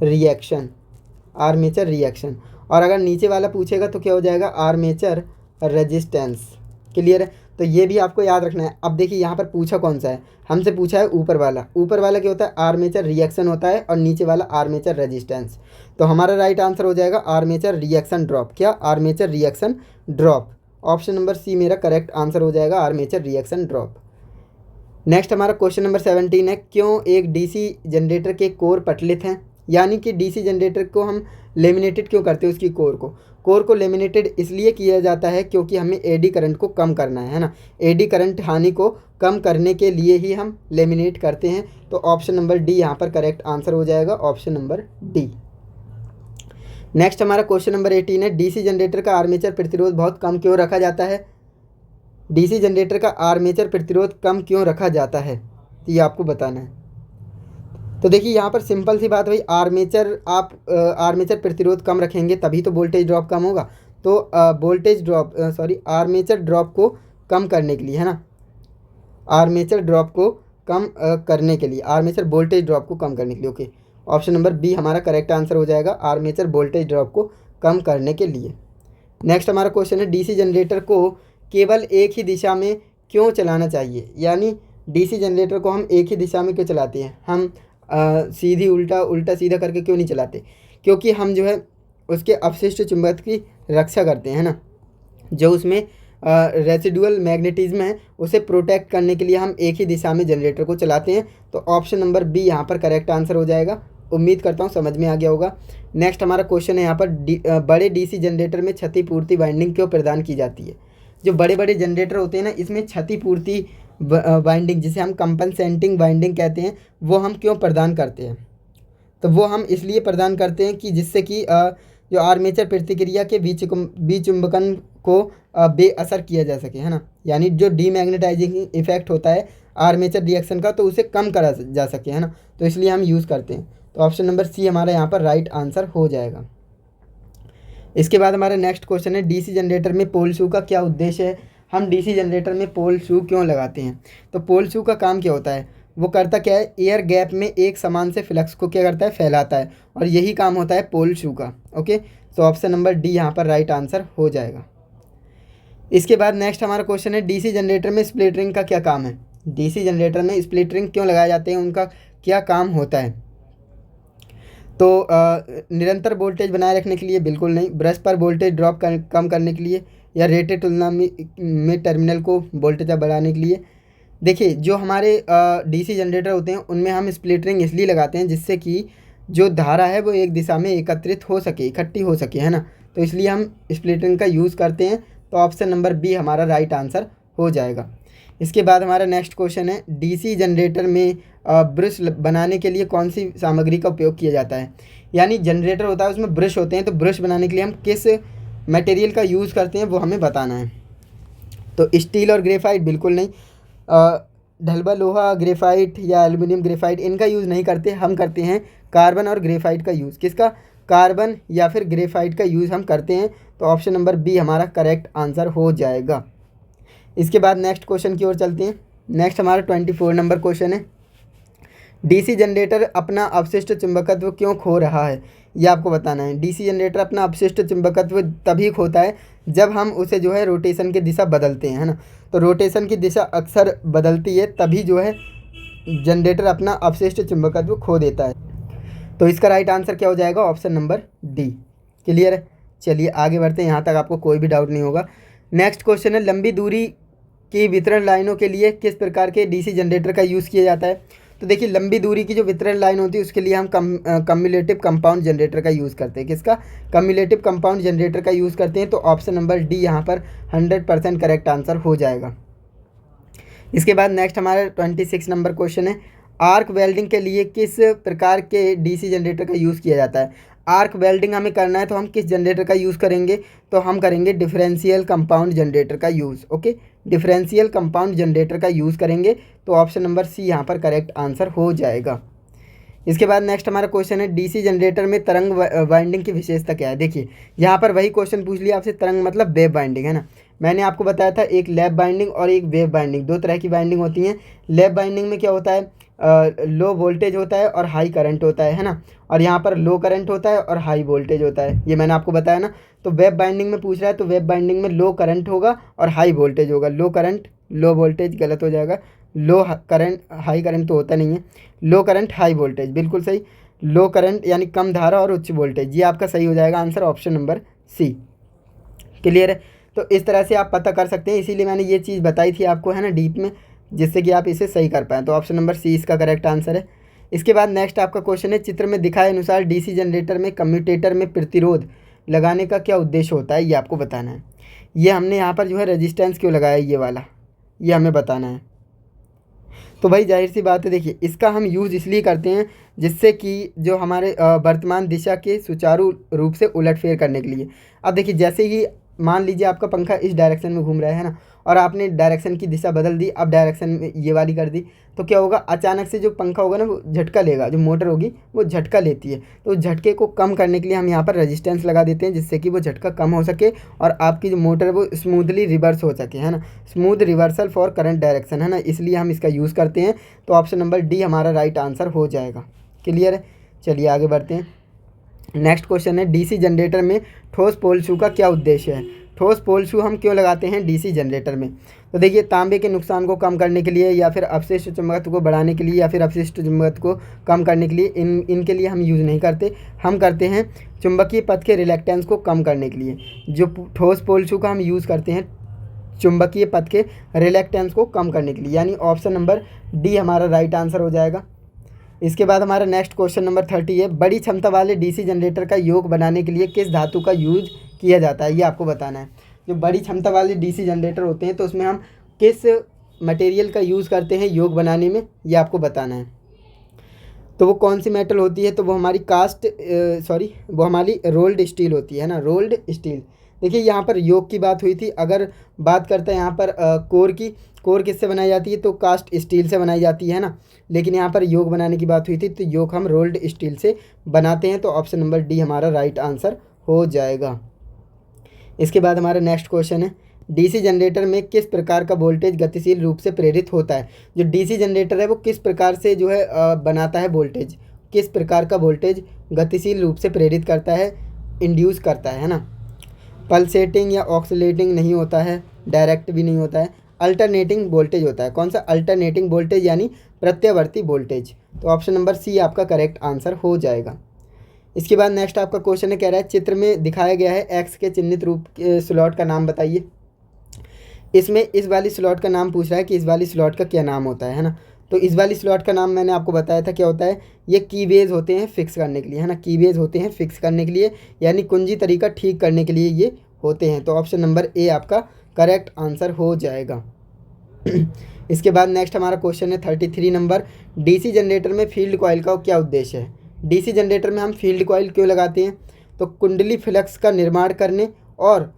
रिएक्शन, आर्मेचर रिएक्शन, और अगर नीचे वाला पूछेगा तो क्या हो जाएगा, आर्मेचर रेजिस्टेंस। क्लियर है। तो ये भी आपको याद रखना है। अब देखिए यहाँ पर पूछा कौन सा है, हमसे पूछा है ऊपर वाला। ऊपर वाला क्या होता है, आर्मेचर रिएक्शन होता है, और नीचे वाला आर्मेचर रेजिस्टेंस। तो हमारा राइट आंसर हो जाएगा आर्मेचर रिएक्शन ड्रॉप। क्या, armature reaction drop. Option number C मेरा करेक्ट आंसर हो जाएगा, आर्मेचर रिएक्शन ड्रॉप। नेक्स्ट हमारा क्वेश्चन नंबर 17 है, क्यों एक डीसी जनरेटर के कोर पटलित हैं। यानी कि डीसी जनरेटर को हम लेमिनेटेड क्यों करते हैं, उसकी कोर को लेमिनेटेड इसलिए किया जाता है क्योंकि हमें एडी करंट को कम करना है ना। एडी करंट हानि को कम करने के लिए ही हम लेमिनेट करते हैं। तो ऑप्शन नंबर डी यहाँ पर करेक्ट आंसर हो जाएगा, ऑप्शन नंबर डी। नेक्स्ट हमारा क्वेश्चन नंबर 18 है, डीसी जनरेटर का आर्मेचर प्रतिरोध बहुत कम क्यों रखा जाता है। डीसी जनरेटर का आर्मेचर प्रतिरोध कम क्यों रखा जाता है, तो ये आपको बताना है। तो देखिए यहाँ पर सिंपल सी बात भाई, आर्मेचर प्रतिरोध कम रखेंगे तभी तो वोल्टेज ड्रॉप कम होगा। तो आर्मेचर ड्रॉप को कम करने के लिए, है ना, आर्मेचर ड्रॉप को कम करने के लिए, आर्मेचर वोल्टेज ड्रॉप को कम करने के लिए। ओके, ऑप्शन नंबर बी हमारा करेक्ट आंसर हो जाएगा, आर्मेचर वोल्टेज ड्रॉप को कम करने के लिए। नेक्स्ट हमारा क्वेश्चन है डीसी जनरेटर को केवल एक ही दिशा में क्यों चलाना चाहिए, यानी डीसी जनरेटर को हम एक ही दिशा में क्यों चलाते हैं, हम सीधी उल्टा उल्टा सीधा करके क्यों नहीं चलाते, क्योंकि हम जो है उसके अपशिष्ट चुंबकत्व की रक्षा करते हैं ना, जो उसमें रेसिडुअल मैग्नेटिज्म है उसे प्रोटेक्ट करने के लिए हम एक ही दिशा में जनरेटर को चलाते हैं। तो ऑप्शन नंबर बी यहाँ पर करेक्ट आंसर हो जाएगा। उम्मीद करता हूँ समझ में आ गया होगा। नेक्स्ट हमारा क्वेश्चन है यहाँ पर बड़े डीसी जनरेटर में क्षतिपूर्ति वाइंडिंग क्यों प्रदान की जाती है। जो बड़े बड़े जनरेटर होते हैं ना, इसमें क्षतिपूर्ति वाइंडिंग, जिसे हम कंपनसेटिंग वाइंडिंग कहते हैं, वो हम क्यों प्रदान करते हैं। तो वो हम इसलिए प्रदान करते हैं कि जिससे कि जो आर्मेचर प्रतिक्रिया के विचुंबकन को बेअसर किया जा सके, है ना, यानी जो डीमैग्नेटाइजिंग इफेक्ट होता है आर्मेचर रिएक्शन का, तो उसे कम करा जा सके, है ना, तो इसलिए हम यूज़ करते हैं। तो ऑप्शन नंबर सी हमारा यहाँ पर राइट आंसर हो जाएगा। इसके बाद हमारा नेक्स्ट क्वेश्चन है डीसी जनरेटर में पोल शू का क्या उद्देश्य है। हम डीसी जनरेटर में पोल शू क्यों लगाते हैं। तो पोल शू का काम क्या होता है, वो करता क्या है, एयर गैप में एक समान से फ्लक्स को क्या करता है, फैलाता है, और यही काम होता है पोल शू का। ओके, तो ऑप्शन नंबर डी यहाँ पर राइट आंसर हो जाएगा। इसके बाद नेक्स्ट हमारा क्वेश्चन है डीसी जनरेटर में स्प्लिटरिंग का क्या काम है। डीसी जनरेटर में स्प्लिटरिंग क्यों लगाए जाते हैं, उनका क्या काम होता है। तो निरंतर वोल्टेज बनाए रखने के लिए बिल्कुल नहीं, ब्रश पर वोल्टेज ड्रॉप कम करने के लिए, या रेटेड तुलना में टर्मिनल को वोल्टेज बढ़ाने के लिए। देखिए, जो हमारे डीसी जनरेटर होते हैं उनमें हम स्प्लिटरिंग इसलिए लगाते हैं जिससे कि जो धारा है वो एक दिशा में एकत्रित हो सके, इकट्ठी हो सके, है ना, तो इसलिए हम स्प्लिटरिंग का यूज़ करते हैं। तो ऑप्शन नंबर बी हमारा राइट आंसर हो जाएगा। इसके बाद हमारा नेक्स्ट क्वेश्चन है डीसी जनरेटर में ब्रश बनाने के लिए कौन सी सामग्री का उपयोग किया जाता है। यानी जनरेटर होता है उसमें ब्रश होते हैं, तो ब्रश बनाने के लिए हम किस मटेरियल का यूज़ करते हैं वो हमें बताना है। तो स्टील और ग्रेफाइट बिल्कुल नहीं, ढलबा लोहा ग्रेफाइट या एल्युमिनियम ग्रेफाइट इनका यूज़ नहीं करते, हम करते हैं कार्बन और ग्रेफाइट का यूज़। किसका, कार्बन या फिर ग्रेफाइट का यूज़ हम करते हैं। तो ऑप्शन नंबर बी हमारा करेक्ट आंसर हो जाएगा। इसके बाद नेक्स्ट क्वेश्चन की ओर चलते हैं। नेक्स्ट हमारा 24 नंबर क्वेश्चन है डीसी जनरेटर अपना अवशिष्ट चुंबकत्व क्यों खो रहा है, ये आपको बताना है। डीसी जनरेटर अपना अवशिष्ट चुंबकत्व तभी खोता है जब हम उसे जो है रोटेशन की दिशा बदलते हैं, है ना, तो रोटेशन की दिशा अक्सर बदलती है, तभी जो है जनरेटर अपना अवशिष्ट चुंबकत्व खो देता है। तो इसका राइट आंसर क्या हो जाएगा, ऑप्शन नंबर डी। क्लियर है, चलिए आगे बढ़ते हैं, यहाँ तक आपको कोई भी डाउट नहीं होगा। नेक्स्ट क्वेश्चन है लंबी दूरी की वितरण लाइनों के लिए किस प्रकार के डीसी जनरेटर का यूज़ किया जाता है। तो देखिए, लंबी दूरी की जो वितरण लाइन होती है उसके लिए हम कम्युलेटिव कंपाउंड जनरेटर का यूज़ करते हैं। किसका, कम्युलेटिव कंपाउंड जनरेटर का यूज़ करते हैं। तो ऑप्शन नंबर डी यहाँ पर 100% करेक्ट आंसर हो जाएगा। इसके बाद नेक्स्ट हमारा 26 नंबर क्वेश्चन है आर्क वेल्डिंग के लिए किस प्रकार के डीसी जनरेटर का यूज़ किया जाता है। आर्क वेल्डिंग हमें करना है तो हम किस जनरेटर का यूज़ करेंगे, तो हम करेंगे डिफरेंशियल कंपाउंड जनरेटर का use. Okay, differential compound generator का यूज़ करेंगे। तो ऑप्शन नंबर सी यहाँ पर करेक्ट आंसर हो जाएगा। इसके बाद नेक्स्ट हमारा क्वेश्चन है डीसी जनरेटर में तरंग वाइंडिंग की विशेषता क्या है। देखिए, यहाँ पर वही क्वेश्चन पूछ लिया आपसे, तरंग मतलब वेव बाइंडिंग, है ना। मैंने आपको बताया था एक लैप बाइंडिंग और एक वेव बाइंडिंग, दो तरह की बाइंडिंग होती हैं। लैप बाइंडिंग में क्या होता है, लो वोल्टेज होता है और हाई करंट होता है ना, और यहाँ पर लो करंट होता है और हाई वोल्टेज होता है, ये मैंने आपको बताया ना। तो वेव बाइंडिंग में पूछ रहा है, तो वेव बाइंडिंग में लो करंट होगा और हाई वोल्टेज होगा। लो करंट लो वोल्टेज गलत हो जाएगा, लो करंट हाई करंट तो होता नहीं है, लो करंट हाई वोल्टेज बिल्कुल सही। लो करंट यानी कम धारा और उच्च वोल्टेज, ये आपका सही हो जाएगा answer, option number C. Clear है, तो इस तरह से आप पता कर सकते हैं, इसीलिए मैंने ये चीज़ बताई थी आपको, है ना, डीप में, जिससे कि आप इसे सही कर पाएँ। तो ऑप्शन नंबर सी इसका करेक्ट आंसर है। इसके बाद नेक्स्ट आपका क्वेश्चन है चित्र में दिखाए अनुसार डीसी जनरेटर में कम्यूटेटर में प्रतिरोध लगाने का क्या उद्देश्य होता है, ये आपको बताना है। ये हमने यहाँ पर जो है रेजिस्टेंस क्यों लगाया, ये वाला, ये हमें बताना है। तो भाई जाहिर सी बात है, देखिए इसका हम यूज़ इसलिए करते हैं जिससे कि जो हमारे वर्तमान दिशा के सुचारू रूप से उलटफेर करने के लिए। अब देखिए, जैसे ही मान लीजिए आपका पंखा इस डायरेक्शन में घूम रहा है ना, और आपने डायरेक्शन की दिशा बदल दी, अब डायरेक्शन में ये वाली कर दी, तो क्या होगा, अचानक से जो पंखा होगा ना वो झटका लेगा, जो मोटर होगी वो झटका लेती है। तो उस झटके को कम करने के लिए हम यहाँ पर रेजिस्टेंस लगा देते हैं, जिससे कि वो झटका कम हो सके और आपकी जो मोटर है वो स्मूथली रिवर्स हो सके, है ना, smooth reversal for current direction, है ना, इसलिए हम इसका यूज़ करते हैं। तो ऑप्शन नंबर डी हमारा राइट आंसर हो जाएगा। क्लियर है, चलिए आगे बढ़ते हैं। नेक्स्ट क्वेश्चन है, डीसी जनरेटर में ठोस पोल शू का क्या उद्देश्य है। ठोस पोल शू हम क्यों लगाते हैं डीसी जनरेटर में। तो देखिए, तांबे के नुकसान को कम करने के लिए, या फिर अपशिष्ट चुंबकत्व को बढ़ाने के लिए, या फिर अपशिष्ट चुंबकत्व को कम करने के लिए इनके लिए हम यूज़ नहीं करते। हम करते हैं चुंबकीय पथ के रिलैक्टेंस को कम करने के लिए। जो ठोस पोल शू का हम यूज़ करते हैं चुंबकीय पथ के रिलैक्टेंस को कम करने के लिए, यानी ऑप्शन नंबर डी हमारा राइट आंसर हो जाएगा। इसके बाद हमारा नेक्स्ट क्वेश्चन नंबर 30 है, बड़ी क्षमता वाले डीसी जनरेटर का योग बनाने के लिए किस धातु का यूज किया जाता है, ये आपको बताना है। जो बड़ी क्षमता वाले डीसी जनरेटर होते हैं तो उसमें हम किस मटेरियल का यूज़ करते हैं योग बनाने में, ये आपको बताना है। तो वो कौन सी मेटल होती है, तो वो हमारी वो हमारी रोल्ड स्टील होती है ना, रोल्ड स्टील। देखिए यहाँ पर योग की बात हुई थी, अगर बात करते हैं यहाँ पर कोर की, कोर किससे बनाई जाती है, तो कास्ट स्टील से बनाई जाती है ना, लेकिन यहाँ पर योग बनाने की बात हुई थी तो योग हम रोल्ड स्टील से बनाते हैं। तो ऑप्शन नंबर डी हमारा राइट आंसर हो जाएगा। इसके बाद हमारा नेक्स्ट क्वेश्चन है, डीसी जनरेटर में किस प्रकार का वोल्टेज गतिशील रूप से प्रेरित होता है। जो डीसी जनरेटर है वो किस प्रकार से जो है बनाता है वोल्टेज, किस प्रकार का वोल्टेज गतिशील रूप से प्रेरित करता है, इंड्यूस करता है ना। पल्सेटिंग या ऑक्सीलेटिंग नहीं होता है, डायरेक्ट भी नहीं होता है, अल्टरनेटिंग वोल्टेज होता है। कौन सा, अल्टरनेटिंग वोल्टेज यानी प्रत्यावर्ती वोल्टेज। तो ऑप्शन नंबर सी आपका करेक्ट आंसर हो जाएगा। इसके बाद नेक्स्ट आपका क्वेश्चन है, कह रहा है चित्र में दिखाया गया है एक्स के चिन्हित रूप के स्लॉट का नाम बताइए। इसमें इस वाली स्लॉट का नाम पूछ रहा है कि इस वाली स्लॉट का क्या नाम होता है ना। तो इस वाली स्लॉट का नाम मैंने आपको बताया था क्या होता है, ये कीवेज होते हैं फिक्स करने के लिए, है ना, कीवेज होते हैं फिक्स करने के लिए, यानी कुंजी तरीका ठीक करने के लिए ये होते हैं। तो ऑप्शन नंबर ए आपका करेक्ट आंसर हो जाएगा। इसके बाद नेक्स्ट हमारा क्वेश्चन है 33 नंबर, डीसी जनरेटर में फील्ड कॉइल का क्या उद्देश्य है। डीसी जनरेटर में हम फील्ड कॉइल क्यों लगाते हैं, तो कुंडली फ्लक्स का निर्माण करने और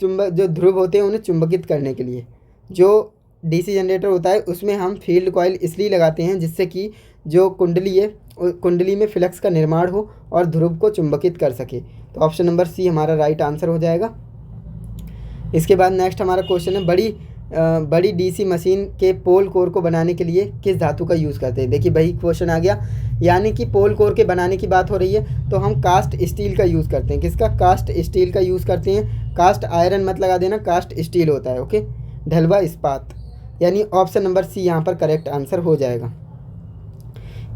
चुंबक जो ध्रुव होते हैं उन्हें चुंबकित करने के लिए। जो डीसी जनरेटर होता है उसमें हम फील्ड कॉइल इसलिए लगाते हैं जिससे कि जो कुंडली है कुंडली में फ्लक्स का निर्माण हो और ध्रुव को चुंबकित कर सके। तो ऑप्शन नंबर सी हमारा राइट आंसर हो जाएगा। इसके बाद नेक्स्ट हमारा क्वेश्चन है, बड़ी डीसी मशीन के पोल कोर को बनाने के लिए किस धातु का यूज़ करते हैं। देखिए वही क्वेश्चन आ गया, यानी कि पोल कोर के बनाने की बात हो रही है तो हम कास्ट स्टील का यूज़ करते हैं। किसका, कास्ट स्टील का यूज़ करते हैं। कास्ट आयरन मत लगा देना, कास्ट स्टील होता है, ओके, ढलवा इस्पात, यानी ऑप्शन नंबर सी यहाँ पर करेक्ट आंसर हो जाएगा।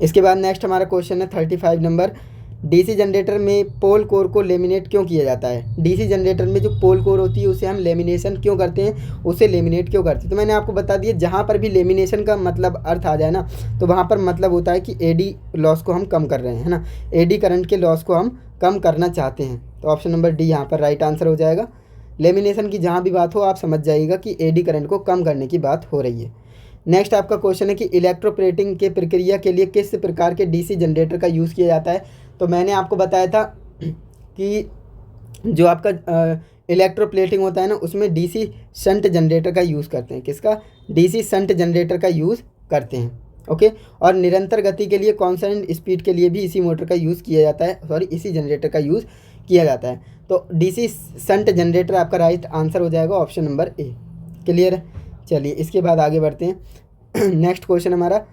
इसके बाद नेक्स्ट हमारा क्वेश्चन है 35 नंबर, डीसी जनरेटर में पोल कोर को लेमिनेट क्यों किया जाता है। डीसी जनरेटर में जो पोल कोर होती है उसे हम लेमिनेशन क्यों करते हैं, उसे लेमिनेट क्यों करते हैं। तो मैंने आपको बता दिया, जहाँ पर भी लेमिनेशन का मतलब अर्थ आ जाए ना तो वहाँ पर मतलब होता है कि एडी लॉस को हम कम कर रहे हैं, है ना, एडी करंट के लॉस को हम कम करना चाहते हैं। तो ऑप्शन नंबर डी यहाँ पर राइट आंसर हो जाएगा। लेमिनेशन की जहाँ भी बात हो आप समझ जाइएगा कि एडी करंट को कम करने की बात हो रही है। नेक्स्ट आपका क्वेश्चन है कि इलेक्ट्रोप्लेटिंग के प्रक्रिया के लिए किस प्रकार के डीसी जनरेटर का यूज़ किया जाता है। तो मैंने आपको बताया था कि जो आपका इलेक्ट्रोप्लेटिंग होता है ना उसमें डीसी शंट जनरेटर का यूज़ करते हैं। किसका, डीसी शंट जनरेटर का यूज़ करते हैं, ओके। और निरंतर गति के लिए, कांस्टेंट स्पीड के लिए भी इसी मोटर का यूज़ किया जाता है, इसी जनरेटर का यूज़ किया जाता है। तो डीसी शंट जनरेटर आपका राइट आंसर हो जाएगा, ऑप्शन नंबर ए। क्लियर है, चलिए इसके बाद आगे बढ़ते हैं। नेक्स्ट क्वेश्चन हमारा,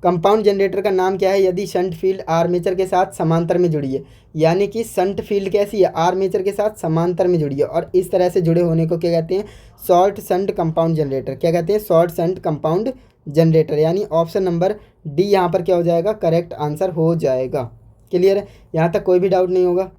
कंपाउंड जनरेटर का नाम क्या है यदि शंट फील्ड आर्मेचर के साथ समांतर में जुड़ी है। यानी कि शंट फील्ड कैसी है, आर्मेचर के साथ समांतर में जुड़ी है, और इस तरह से जुड़े होने को क्या कहते हैं, शॉर्ट शंट कंपाउंड जनरेटर। क्या कहते हैं, शॉर्ट शंट कंपाउंड जनरेटर, यानी ऑप्शन नंबर डी यहाँ पर क्या हो जाएगा, करेक्ट आंसर हो जाएगा। क्लियर है, यहाँ तक कोई भी डाउट नहीं होगा।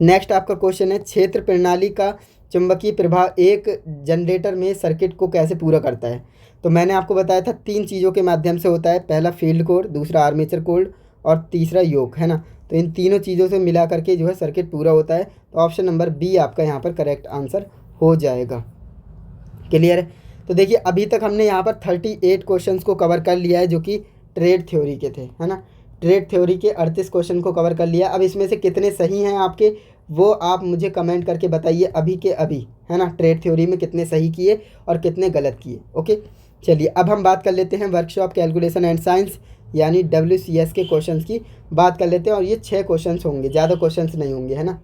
नेक्स्ट आपका क्वेश्चन है, क्षेत्र प्रणाली का चुंबकीय प्रभाव एक जनरेटर में सर्किट को कैसे पूरा करता है। तो मैंने आपको बताया था 3 चीज़ों के माध्यम से होता है, पहला फील्ड कोर, दूसरा आर्मेचर कोर और तीसरा योक, है ना। तो इन तीनों चीज़ों से मिला करके जो है सर्किट पूरा होता है। तो ऑप्शन नंबर बी आपका यहाँ पर करेक्ट आंसर हो जाएगा। क्लियर है, तो देखिए अभी तक हमने यहाँ पर 38 क्वेश्चन को कवर कर लिया है जो कि ट्रेड थ्योरी के थे, है ना। ट्रेड थ्योरी के 38 क्वेश्चन को कवर कर लिया। अब इसमें से कितने सही हैं आपके वो आप मुझे कमेंट करके बताइए अभी के अभी, है ना, ट्रेड थ्योरी में कितने सही किए और कितने गलत किए। ओके, चलिए अब हम बात कर लेते हैं वर्कशॉप कैलकुलेशन एंड साइंस यानी WCS के क्वेश्चंस की बात कर लेते हैं। और ये 6 क्वेश्चंस होंगे, ज़्यादा क्वेश्चंस नहीं होंगे, है ना।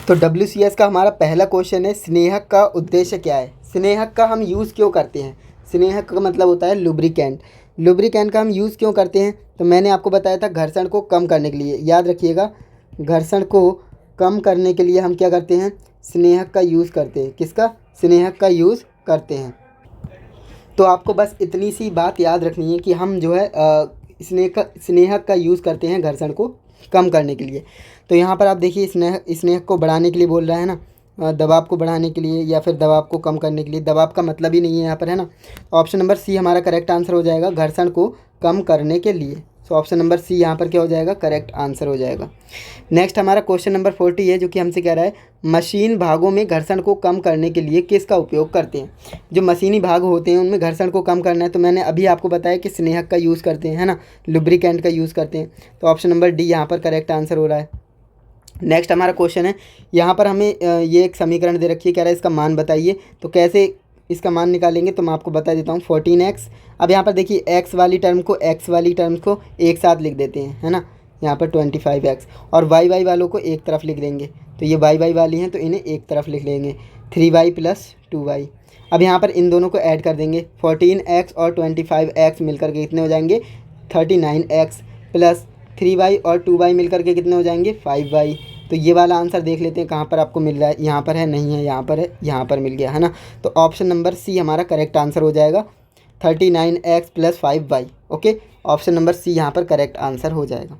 तो WCS का हमारा पहला क्वेश्चन है, स्नेहक का उद्देश्य क्या है। स्नेहक का हम यूज़ क्यों करते हैं। स्नेहक का मतलब होता है लुब्रिकेंट। लुब्रिकेंट का हम यूज़ क्यों करते हैं, तो मैंने आपको बताया था घर्षण को कम करने के लिए। याद रखिएगा, घर्षण को कम करने के लिए हम क्या करते हैं, स्नेहक का यूज़ करते हैं। किसका, स्नेहक का यूज़ करते हैं। तो आपको बस इतनी सी बात याद रखनी है कि हम जो है स्नेहक का यूज़ करते हैं घर्षण को कम करने के लिए। तो यहाँ पर आप देखिए स्नेहक को बढ़ाने के लिए बोल रहा है ना, दबाव को बढ़ाने के लिए या फिर दबाव को कम करने के लिए। दबाव का मतलब ही नहीं है यहाँ पर, है ना। ऑप्शन नंबर सी हमारा करेक्ट आंसर हो जाएगा, घर्षण को कम करने के लिए। तो ऑप्शन नंबर सी यहाँ पर क्या हो जाएगा, करेक्ट आंसर हो जाएगा। नेक्स्ट हमारा क्वेश्चन नंबर 40 है, जो कि हमसे कह रहा है मशीन भागों में घर्षण को कम करने के लिए किसका उपयोग करते हैं। जो मशीनी भाग होते हैं उनमें घर्षण को कम करना है, तो मैंने अभी आपको बताया कि स्नेहक का यूज़ करते हैं, है ना, लुब्रिकेंट का यूज़ करते हैं। तो ऑप्शन नंबर डी यहाँ पर करेक्ट आंसर हो रहा है। नेक्स्ट हमारा क्वेश्चन है, यहाँ पर हमें ये एक समीकरण दे रखी है, कह रहा है इसका मान बताइए। तो कैसे इसका मान निकालेंगे, तो मैं आपको बता देता हूँ। 14x, अब यहाँ पर देखिए x वाली टर्म को एक साथ लिख देते हैं, है ना। यहाँ पर 25x और y वालों को एक तरफ लिख देंगे। तो ये y वाली हैं तो इन्हें एक तरफ लिख लेंगे, 3y + 2y। अब यहाँ पर इन दोनों को ऐड कर देंगे, 14x और 25x मिलकर के कितने हो जाएंगे, 39x प्लस 3y और 2y मिलकर के कितने हो जाएंगे, 5y। तो ये वाला आंसर देख लेते हैं कहाँ पर आपको मिल रहा है, यहाँ पर है, नहीं है, यहाँ पर है, यहाँ पर मिल गया, है ना। तो ऑप्शन नंबर सी हमारा करेक्ट आंसर हो जाएगा, 39x + 5y। Okay, option number सी यहाँ पर करेक्ट आंसर हो जाएगा।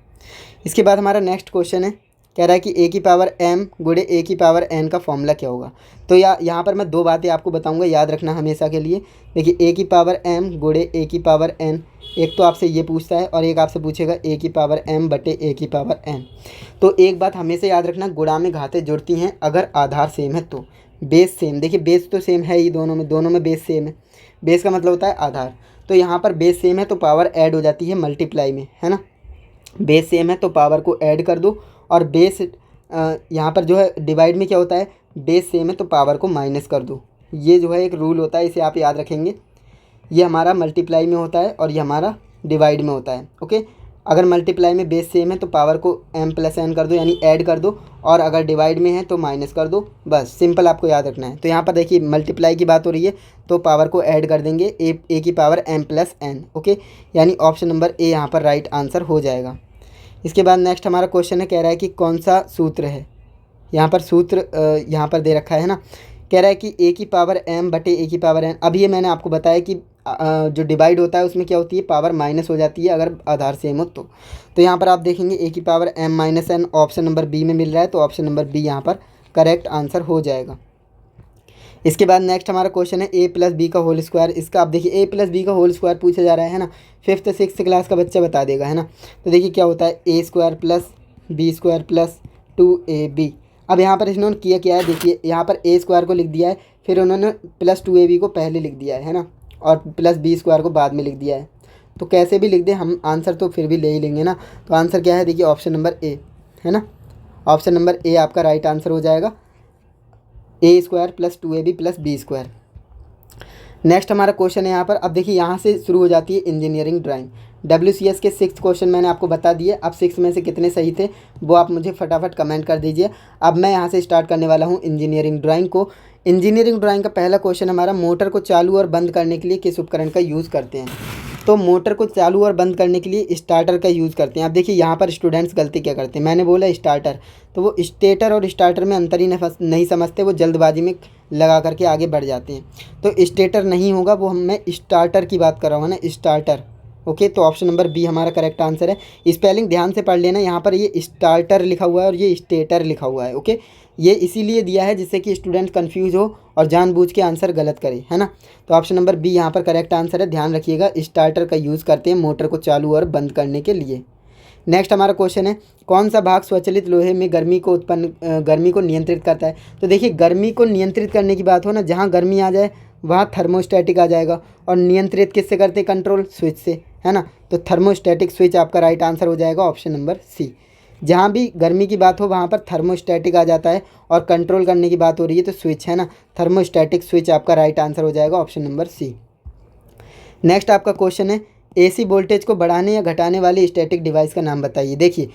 इसके बाद हमारा नेक्स्ट क्वेश्चन है, कह रहा है कि a⁴m गुणे a⁴n का फॉर्मूला क्या होगा। तो यहाँ पर मैं 2 बातें आपको बताऊंगा, याद रखना हमेशा के लिए। देखिए a⁴m गुणे a⁴n, एक तो आपसे ये पूछता है और एक आपसे पूछेगा a⁴m बटे a⁴n। तो एक बात हमेशा याद रखना, गुणा में घातें जुड़ती हैं अगर आधार सेम है तो। बेस सेम, देखिए बेस तो सेम है ही दोनों में बेस सेम है। बेस का मतलब होता है आधार। तो यहाँ पर बेस सेम है तो पावर ऐड हो जाती है मल्टीप्लाई में, है ना। बेस सेम है तो पावर को ऐड कर दो, और बेस यहाँ पर जो है डिवाइड में क्या होता है, बेस सेम है तो पावर को माइनस कर दो। ये जो है एक रूल होता है, इसे आप याद रखेंगे। ये हमारा मल्टीप्लाई में होता है और ये हमारा डिवाइड में होता है। ओके, अगर मल्टीप्लाई में बेस सेम है तो पावर को m + n कर दो, यानी ऐड कर दो, और अगर डिवाइड में है तो माइनस कर दो। बस सिंपल आपको याद रखना है। तो यहाँ पर देखिए मल्टीप्लाई की बात हो रही है तो पावर को ऐड कर देंगे, a⁴m + n। ओके, यानी ऑप्शन नंबर ए यहाँ पर राइट आंसर हो जाएगा। इसके बाद नेक्स्ट हमारा क्वेश्चन है, कह रहा है कि कौन सा सूत्र है। यहाँ पर सूत्र यहाँ पर दे रखा है ना, कह रहा है कि a⁴m बटे a⁴n। अब ये मैंने आपको बताया कि जो डिवाइड होता है उसमें क्या होती है, पावर माइनस हो जाती है अगर आधार सेम हो तो। यहाँ पर आप देखेंगे a⁴m - n option number B में मिल रहा है, तो ऑप्शन नंबर बी यहाँ पर करेक्ट आंसर हो जाएगा। इसके बाद नेक्स्ट हमारा क्वेश्चन है a + b का होल स्क्वायर। इसका आप देखिए a + b का होल स्क्वायर पूछा जा रहा है ना, 5th 6th क्लास का बच्चा बता देगा, है ना। तो देखिए क्या होता है, a² + b² + 2ab। अब यहाँ पर इन्होंने किया क्या है, देखिए यहाँ पर a² को लिख दिया है, फिर उन्होंने + 2ab को पहले लिख दिया है ना, और + b² को बाद में लिख दिया है। तो कैसे भी लिख दें हम, आंसर तो फिर भी ले ही लेंगे ना। तो आंसर क्या है, देखिए ऑप्शन नंबर ए, है ना। ऑप्शन नंबर ए आपका राइट आंसर हो जाएगा, a² + 2ab + b²। नेक्स्ट हमारा क्वेश्चन है यहाँ पर, अब देखिए यहाँ से शुरू हो जाती है इंजीनियरिंग ड्राइंग। WCS के 6th क्वेश्चन मैंने आपको बता दिए। अब 6 में से कितने सही थे वो आप मुझे फटाफट कमेंट कर दीजिए। अब मैं यहाँ से स्टार्ट करने वाला हूँ इंजीनियरिंग ड्राइंग को। इंजीनियरिंग ड्राइंग का पहला क्वेश्चन हमारा, मोटर को चालू और बंद करने के लिए किस उपकरण का यूज़ करते हैं। तो मोटर को चालू और बंद करने के लिए स्टार्टर का यूज़ करते हैं। अब देखिए यहाँ पर स्टूडेंट्स गलती क्या करते हैं, मैंने बोला स्टार्टर, तो वो स्टेटर और स्टार्टर में अंतर ही नहीं समझते, वो जल्दबाजी में लगा करके आगे बढ़ जाते हैं। तो स्टेटर नहीं होगा, वो मैं स्टार्टर की बात कर रहा हूँ ना, स्टार्टर। ओके, तो ऑप्शन नंबर बी हमारा करेक्ट आंसर है। स्पेलिंग ध्यान से पढ़ लेना, यहाँ पर ये स्टार्टर लिखा हुआ है और ये स्टेटर लिखा हुआ है। ओके, ये इसीलिए दिया है जिससे कि स्टूडेंट कंफ्यूज हो और जानबूझ के आंसर गलत करे, है ना। तो ऑप्शन नंबर बी यहाँ पर करेक्ट आंसर है। ध्यान रखिएगा, स्टार्टर का यूज़ करते हैं मोटर को चालू और बंद करने के लिए। नेक्स्ट हमारा क्वेश्चन है, कौन सा भाग स्वचालित लोहे में गर्मी को नियंत्रित करता है। तो देखिए गर्मी को नियंत्रित करने की बात हो ना, जहाँ गर्मी आ जाए वहाँ थर्मोस्टैटिक आ जाएगा, और नियंत्रित किससे करते हैं, कंट्रोल स्विच से, है ना। तो थर्मोस्टैटिक स्विच आपका राइट आंसर हो जाएगा, ऑप्शन नंबर सी। जहाँ भी गर्मी की बात हो वहाँ पर थर्मोस्टैटिक आ जाता है, और कंट्रोल करने की बात हो रही है तो स्विच है ना, थर्मोस्टैटिक स्विच आपका राइट आंसर हो जाएगा, ऑप्शन नंबर सी। नेक्स्ट आपका क्वेश्चन है, एसी वोल्टेज को बढ़ाने या घटाने वाली स्टैटिक डिवाइस का नाम बताइए। देखिए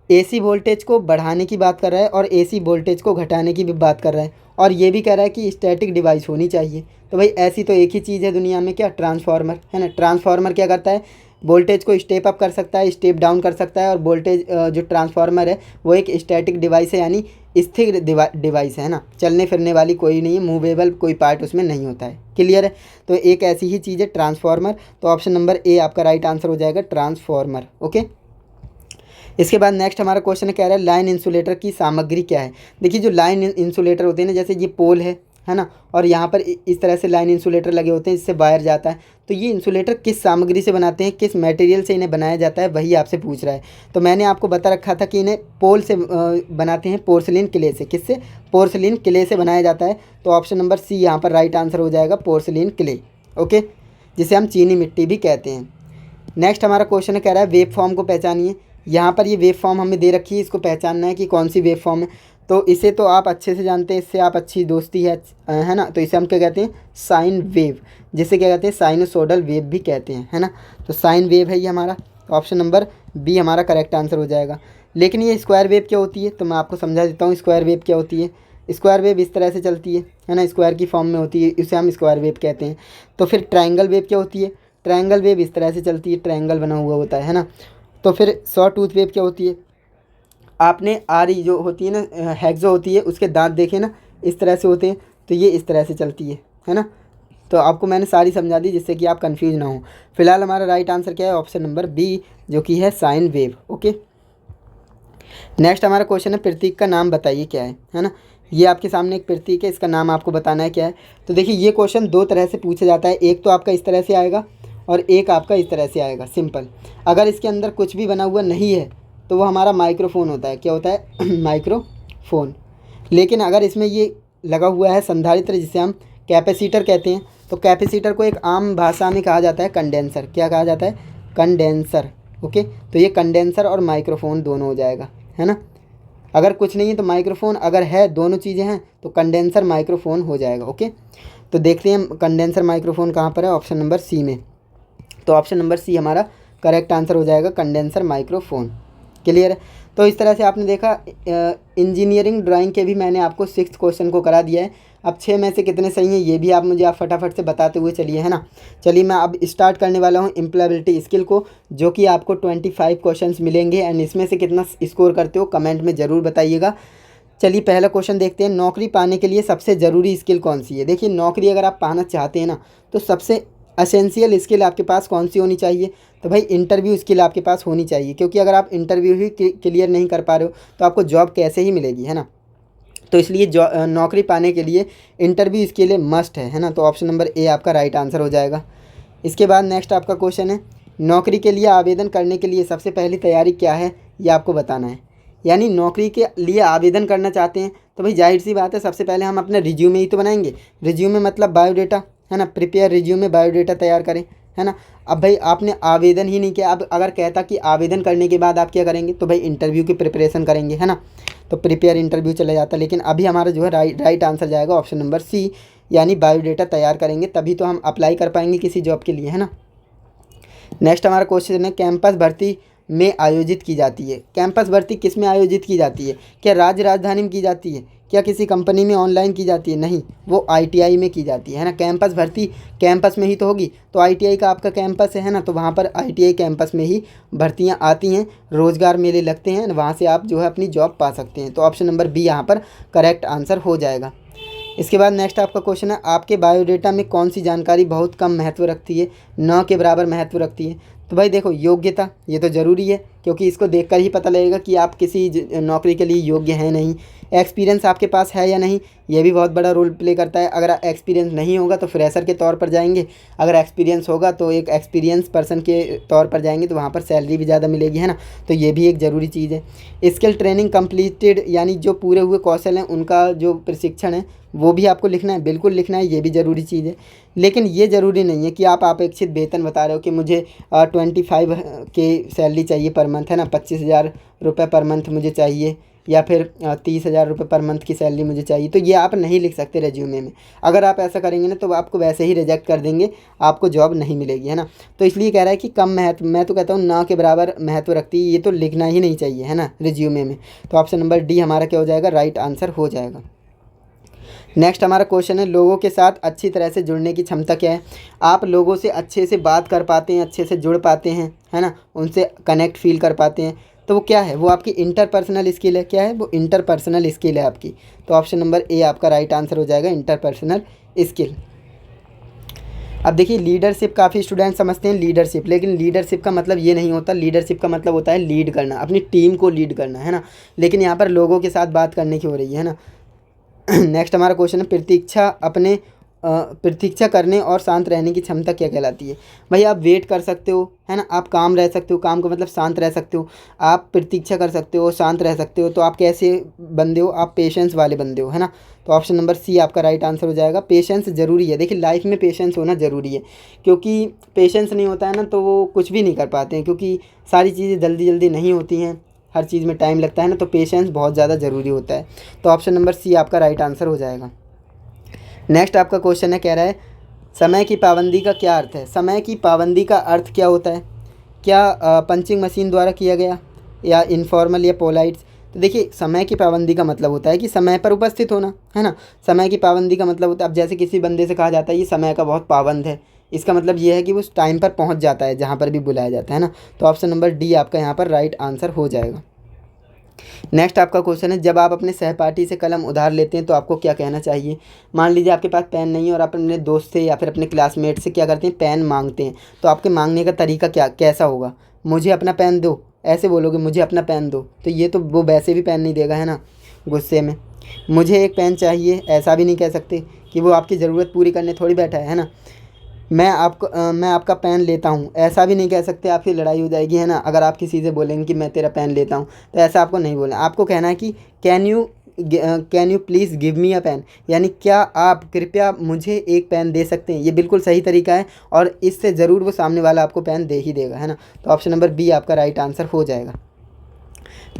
एसी वोल्टेज को बढ़ाने की बात कर रहा है और एसी वोल्टेज को घटाने की भी बात कर रहा है, और ये भी कह रहा है कि स्टैटिक डिवाइस होनी चाहिए। तो भाई ऐसी तो एक ही चीज़ है दुनिया में, क्या, ट्रांसफार्मर, है ना। ट्रांसफार्मर क्या करता है, वोल्टेज को स्टेप अप कर सकता है, स्टेप डाउन कर सकता है, और वोल्टेज जो ट्रांसफार्मर है वो एक स्टैटिक डिवाइस है, यानी स्थिर डिवाइस है ना, चलने फिरने वाली कोई नहीं है, मूवेबल कोई पार्ट उसमें नहीं होता है। क्लियर है, तो एक ऐसी ही चीज़ है ट्रांसफार्मर। तो ऑप्शन नंबर ए आपका राइट आंसर हो जाएगा, ट्रांसफार्मर। ओके, इसके बाद नेक्स्ट हमारा क्वेश्चन कह रहा है लाइन इंसुलेटर की सामग्री क्या है। देखिए जो लाइन इंसुलेटर होते हैं ना, जैसे ये पोल है ना, और यहाँ पर इस तरह से लाइन इंसुलेटर लगे होते हैं जिससे वायर जाता है। तो ये इंसुलेटर किस सामग्री से बनाते हैं, किस मटेरियल से इन्हें बनाया जाता है, वही आपसे पूछ रहा है। तो मैंने आपको बता रखा था कि इन्हें पोल से बनाते हैं, पोर्सलिन क्ले से। किससे, पोर्सलिन क्ले से बनाया जाता है। तो ऑप्शन नंबर सी यहाँ पर राइट आंसर हो जाएगा, पोर्सलिन क्ले। ओके, जिसे हम चीनी मिट्टी भी कहते हैं। नेक्स्ट हमारा क्वेश्चन कह रहा है वेव फॉर्म को पहचानिए। यहाँ पर ये वेव फॉर्म हमें दे रखी है, इसको पहचानना है कि कौन सी वेव फॉर्म है। तो इसे तो आप अच्छे से जानते हैं, इससे आप अच्छी दोस्ती है ना। तो इसे हम क्या कहते हैं, साइन वेव, जिसे क्या कहते हैं, साइनोसोडल वेव भी कहते हैं, है ना। तो साइन वेव है ये हमारा, तो ऑप्शन नंबर बी हमारा करेक्ट आंसर हो जाएगा। लेकिन ये स्क्वायर वेव क्या होती है, तो मैं आपको समझा देता हूँ स्क्वायर वेव क्या होती है। स्क्वायर वेव इस तरह से चलती है ना, स्क्वायर की फॉर्म में होती है, इसे हम स्क्वायर वेव कहते हैं। तो फिर ट्रायंगल वेव क्या होती है, ट्रायंगल वेव इस तरह से चलती है, ट्रायंगल बना हुआ होता है ना। तो फिर सॉ टूथ वेव क्या होती है, आपने आरी जो होती है ना, हेक्सो होती है, उसके दांत देखे ना, इस तरह से होते हैं, तो ये इस तरह से चलती है ना। तो आपको मैंने सारी समझा दी जिससे कि आप कंफ्यूज ना हो। फिलहाल हमारा राइट आंसर क्या है, ऑप्शन नंबर बी, जो कि है साइन वेव। ओके, नेक्स्ट हमारा क्वेश्चन है प्रतीक का नाम बताइए क्या है ना। ये आपके सामने एक प्रतीक है, इसका नाम आपको बताना है क्या है। तो देखिए ये क्वेश्चन दो तरह से पूछा जाता है, एक तो आपका इस तरह से आएगा और एक आपका इस तरह से आएगा, सिंपल। अगर इसके अंदर कुछ भी बना हुआ नहीं है तो वो हमारा माइक्रोफोन होता है। क्या होता है माइक्रोफोन। लेकिन अगर इसमें ये लगा हुआ है संधारित्र, जिसे हम कैपेसिटर कहते हैं, तो कैपेसिटर को एक आम भाषा में कहा जाता है कंडेंसर। क्या कहा जाता है, कंडेंसर। ओके, तो ये कंडेंसर और माइक्रोफोन दोनों हो जाएगा, है ना। अगर कुछ नहीं है तो माइक्रोफोन, अगर है दोनों चीज़ें हैं तो कंडेंसर माइक्रोफोन हो जाएगा। ओके, तो देखते हैं कंडेंसर माइक्रोफोन कहाँ पर है, ऑप्शन नंबर सी में। तो ऑप्शन नंबर सी हमारा करेक्ट आंसर हो जाएगा, कंडेंसर माइक्रोफोन। क्लियर है, तो इस तरह से आपने देखा इंजीनियरिंग ड्राइंग के भी मैंने आपको 6 क्वेश्चन को करा दिया है। अब 6 में से कितने सही हैं ये भी आप मुझे फटाफट से बताते हुए चलिए, है ना। चलिए मैं अब स्टार्ट करने वाला हूँ एम्प्लॉयबिलिटी स्किल को, जो कि आपको 25 क्वेश्चंस मिलेंगे, एंड इसमें से कितना स्कोर करते हो कमेंट में ज़रूर बताइएगा। चलिए पहला क्वेश्चन देखते हैं, नौकरी पाने के लिए सबसे ज़रूरी स्किल कौन सी है। देखिए नौकरी अगर आप पाना चाहते हैं ना, तो सबसे एसेंशियल स्किल आपके पास कौन सी होनी चाहिए, तो भाई इंटरव्यू स्किल आपके पास होनी चाहिए। क्योंकि अगर आप इंटरव्यू ही क्लियर नहीं कर पा रहे हो तो आपको जॉब कैसे ही मिलेगी, है ना। तो इसलिए नौकरी पाने के लिए इंटरव्यू स्किल मस्ट है ना। तो ऑप्शन नंबर ए आपका राइट आंसर हो जाएगा। इसके बाद नेक्स्ट आपका क्वेश्चन है, नौकरी के लिए आवेदन करने के लिए सबसे पहली तैयारी क्या है, ये आपको बताना है। यानी नौकरी के लिए आवेदन करना चाहते हैं तो भाई जाहिर सी बात है, सबसे पहले हम अपना रिज्यूमे ही तो बनाएंगे। रिज्यूमे मतलब बायोडेटा, है ना, प्रिपेयर रिज्यूमे, बायोडेटा तैयार करें, है ना। अब भाई आपने आवेदन ही नहीं किया, अब अगर कहता कि आवेदन करने के बाद आप क्या करेंगे, तो भाई इंटरव्यू की प्रिपरेशन करेंगे, है ना। तो प्रिपेयर इंटरव्यू चला जाता है। लेकिन अभी हमारा जो है राइट आंसर जाएगा ऑप्शन नंबर सी, यानी बायोडेटा तैयार करेंगे, तभी तो हम अप्लाई कर पाएंगे किसी जॉब के लिए, है ना। नेक्स्ट हमारा क्वेश्चन है, कैंपस भर्ती में आयोजित की जाती है। कैंपस भर्ती किस में आयोजित की जाती है, क्या राज्य राजधानी में की जाती है, क्या किसी कंपनी में ऑनलाइन की जाती है, नहीं, वो आईटीआई में की जाती है ना। कैंपस भर्ती कैंपस में ही तो होगी, तो आईटीआई का आपका कैंपस है ना, तो वहाँ पर आईटीआई कैंपस में ही भर्तियाँ आती हैं, रोज़गार मेले लगते हैं, वहाँ से आप जो है अपनी जॉब पा सकते हैं। तो ऑप्शन नंबर बी यहाँ पर करेक्ट आंसर हो जाएगा। इसके बाद नेक्स्ट आपका क्वेश्चन है, आपके बायोडेटा में कौन सी जानकारी बहुत कम महत्व रखती है, न के बराबर महत्व रखती है। तो भाई देखो योग्यता, ये तो ज़रूरी है, क्योंकि इसको देखकर ही पता लगेगा कि आप किसी नौकरी के लिए योग्य हैं नहीं। एक्सपीरियंस आपके पास है या नहीं, ये भी बहुत बड़ा रोल प्ले करता है। अगर एक्सपीरियंस नहीं होगा तो फ्रेशर के तौर पर जाएंगे, अगर एक्सपीरियंस होगा तो एक एक्सपीरियंस पर्सन के तौर पर जाएंगे, तो वहाँ पर सैलरी भी ज़्यादा मिलेगी, है ना। तो ये भी एक ज़रूरी चीज़ है। स्किल ट्रेनिंग कंप्लीटेड, यानी जो पूरे हुए कौशल हैं उनका जो प्रशिक्षण है वो भी आपको लिखना है, बिल्कुल लिखना है, ये भी ज़रूरी चीज़ है। लेकिन ये ज़रूरी नहीं है कि आप अपेक्षित वेतन बता रहे हो कि मुझे 25 के सैलरी चाहिए पर मंथ, मंथ है ना, 25,000 रुपये पर मंथ मुझे चाहिए, या फिर 30,000 रुपये पर मंथ की सैलरी मुझे चाहिए, तो ये आप नहीं लिख सकते रेज्यूमे में। अगर आप ऐसा करेंगे ना तो आपको वैसे ही रिजेक्ट कर देंगे, आपको जॉब नहीं मिलेगी, है ना। तो इसलिए कह रहा है कि कम महत्व, मैं तो कहता हूँ ना के बराबर महत्व रखती है, ये तो लिखना ही नहीं चाहिए, है ना, रिज्यूमे में। तो ऑप्शन नंबर डी हमारा क्या हो जाएगा, राइट आंसर हो जाएगा। नेक्स्ट हमारा क्वेश्चन है, लोगों के साथ अच्छी तरह से जुड़ने की क्षमता क्या है। आप लोगों से अच्छे से बात कर पाते हैं, अच्छे से जुड़ पाते हैं, है ना, उनसे कनेक्ट फील कर पाते हैं, तो वो क्या है, वो आपकी इंटरपर्सनल स्किल है। क्या है वो, इंटरपर्सनल स्किल है आपकी। तो ऑप्शन नंबर ए आपका राइट आंसर हो जाएगा, इंटरपर्सनल स्किल। अब देखिए, लीडरशिप काफ़ी स्टूडेंट समझते हैं लीडरशिप, लेकिन लीडरशिप का मतलब ये नहीं होता। लीडरशिप का मतलब होता है लीड करना, अपनी टीम को लीड करना, है ना। लेकिन यहाँ पर लोगों के साथ बात करने की हो रही है ना। नेक्स्ट हमारा क्वेश्चन है, प्रतीक्षा करने और शांत रहने की क्षमता क्या कहलाती है। भाई आप वेट कर सकते हो, है ना, आप काम रह सकते हो, काम का मतलब शांत रह सकते हो, आप प्रतीक्षा कर सकते हो, शांत रह सकते हो, तो आप कैसे बंदे हो, आप पेशेंस वाले बंदे हो, है ना। तो ऑप्शन नंबर सी आपका राइट आंसर हो जाएगा। पेशेंस ज़रूरी है, देखिए लाइफ में पेशेंस होना ज़रूरी है, क्योंकि पेशेंस नहीं होता है ना तो वो कुछ भी नहीं कर पाते हैं, क्योंकि सारी चीज़ें जल्दी जल्दी नहीं होती हैं, हर चीज़ में टाइम लगता है ना, तो पेशेंस बहुत ज़्यादा ज़रूरी होता है। तो ऑप्शन नंबर सी आपका राइट आंसर हो जाएगा। नेक्स्ट आपका क्वेश्चन है, कह रहा है समय की पाबंदी का क्या अर्थ है। समय की पाबंदी का अर्थ क्या होता है, क्या पंचिंग मशीन द्वारा किया गया, या इनफॉर्मल, या पोलाइट्स। तो देखिए, समय की पाबंदी का मतलब होता है कि समय पर उपस्थित होना, है ना। समय की पाबंदी का मतलब होता है, अब जैसे किसी बंदे से कहा जाता है ये समय का बहुत पाबंद है, इसका मतलब ये है कि वो उस टाइम पर पहुंच जाता है जहां पर भी बुलाया जाता है ना। तो ऑप्शन नंबर डी आपका यहाँ पर राइट आंसर हो जाएगा। नेक्स्ट आपका क्वेश्चन है, जब आप अपने सहपाठी से कलम उधार लेते हैं तो आपको क्या कहना चाहिए। मान लीजिए आपके पास पेन नहीं है और आप अपने दोस्त से या फिर अपने क्लासमेट से क्या करते हैं, पेन मांगते हैं, तो आपके मांगने का तरीका कैसा होगा। मुझे अपना पेन दो, ऐसे बोलोगे, मुझे अपना पेन दो, तो ये तो वो वैसे भी पेन नहीं देगा, है ना, गुस्से में। मुझे एक पेन चाहिए, ऐसा भी नहीं कह सकते कि वो आपकी ज़रूरत पूरी करने थोड़ी बैठा है ना। मैं आपका पेन लेता हूँ, ऐसा भी नहीं कह सकते, आपकी लड़ाई हो जाएगी, है ना। अगर आप किसी से बोलेंगे कि मैं तेरा पेन लेता हूँ, तो ऐसा आपको नहीं बोलना, आपको कहना है कि can you please give me a pen, यानी क्या आप कृपया मुझे एक पेन दे सकते हैं। ये बिल्कुल सही तरीका है, और इससे ज़रूर वो सामने वाला आपको पेन दे ही देगा, है ना। तो ऑप्शन नंबर बी आपका राइट आंसर हो जाएगा।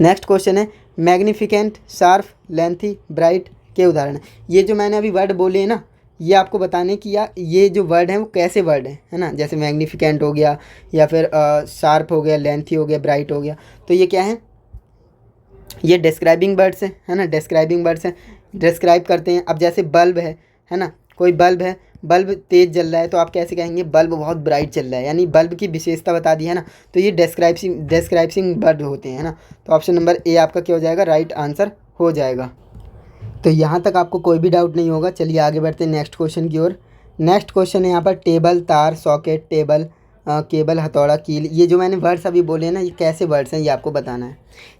नेक्स्ट क्वेश्चन है, मैग्निफिकेंट, शार्प, लेंथी, ब्राइट के उदाहरण है। ये जो मैंने अभी वर्ड बोले हैं ना, ये आपको बताने कि या ये जो वर्ड हैं वो कैसे वर्ड हैं, है ना। जैसे मैग्निफिकेंट हो गया, या फिर शार्प हो गया, लेंथी हो गया, ब्राइट हो गया, तो ये क्या है, ये डिस्क्राइबिंग वर्ड्स हैं, है ना, डिस्क्राइबिंग वर्ड्स हैं, डिस्क्राइब करते हैं। अब जैसे बल्ब है ना, कोई बल्ब है, बल्ब तेज़ जल रहा है, तो आप कैसे कहेंगे, बल्ब बहुत ब्राइट चल रहा है, यानी बल्ब की विशेषता बता दी, है ना। तो ये डिस्क्राइबिंग वर्ड होते हैं, है ना। तो ऑप्शन नंबर ए आपका क्या हो जाएगा, राइट आंसर हो जाएगा। तो यहाँ तक आपको कोई भी डाउट नहीं होगा। चलिए आगे बढ़ते हैं नेक्स्ट क्वेश्चन की ओर। नेक्स्ट क्वेश्चन है यहाँ पर, टेबल, तार, सॉकेट, टेबल, केबल, हथौड़ा, कील। ये जो मैंने वर्ड्स अभी बोले हैं ना, ये कैसे वर्ड्स हैं ये आपको बताना है।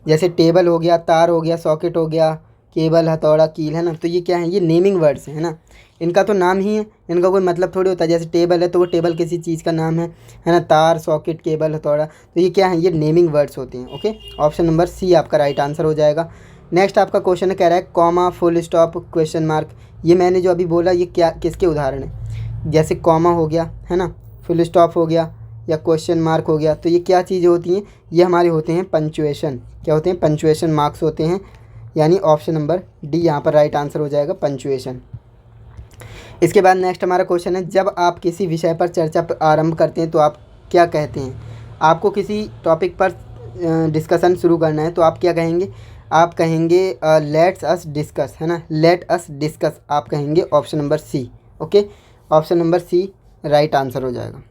जैसे टेबल हो गया, तार हो गया, सॉकेट हो गया, केबल, हथौड़ा, कील, है ना, तो ये क्या है, ये नेमिंग वर्ड्स हैं, है ना। इनका तो नाम ही है, इनका कोई मतलब थोड़ी होता है। जैसे टेबल है तो वो टेबल किसी चीज़ का नाम है ना। तार, सॉकेट, केबल, हथौड़ा, तो ये क्या है, ये नेमिंग वर्ड्स होते हैं। ओके, ऑप्शन नंबर सी आपका राइट आंसर हो जाएगा। नेक्स्ट आपका क्वेश्चन कह रहा है, comma, full stop, question mark. ये मैंने जो अभी बोला ये क्या, किसके उदाहरण है। जैसे कॉमा हो गया, है ना, फुल स्टॉप हो गया, या क्वेश्चन मार्क हो गया, तो ये क्या चीज़ें होती हैं, ये हमारे होते हैं पंचुएशन। क्या होते हैं, पंचुएशन मार्क्स होते हैं, यानी ऑप्शन नंबर डी यहाँ पर राइट आंसर हो जाएगा, पंचुएशन। इसके बाद नेक्स्ट हमारा क्वेश्चन है, जब आप किसी विषय पर चर्चा आरंभ करते हैं तो आप क्या कहते हैं। आपको किसी टॉपिक पर डिस्कशन शुरू करना है तो आप क्या कहेंगे, आप कहेंगे लेट्स अस डिस्कस, है ना, लेट अस डिस्कस आप कहेंगे, option number C. Okay, option number C right answer हो जाएगा।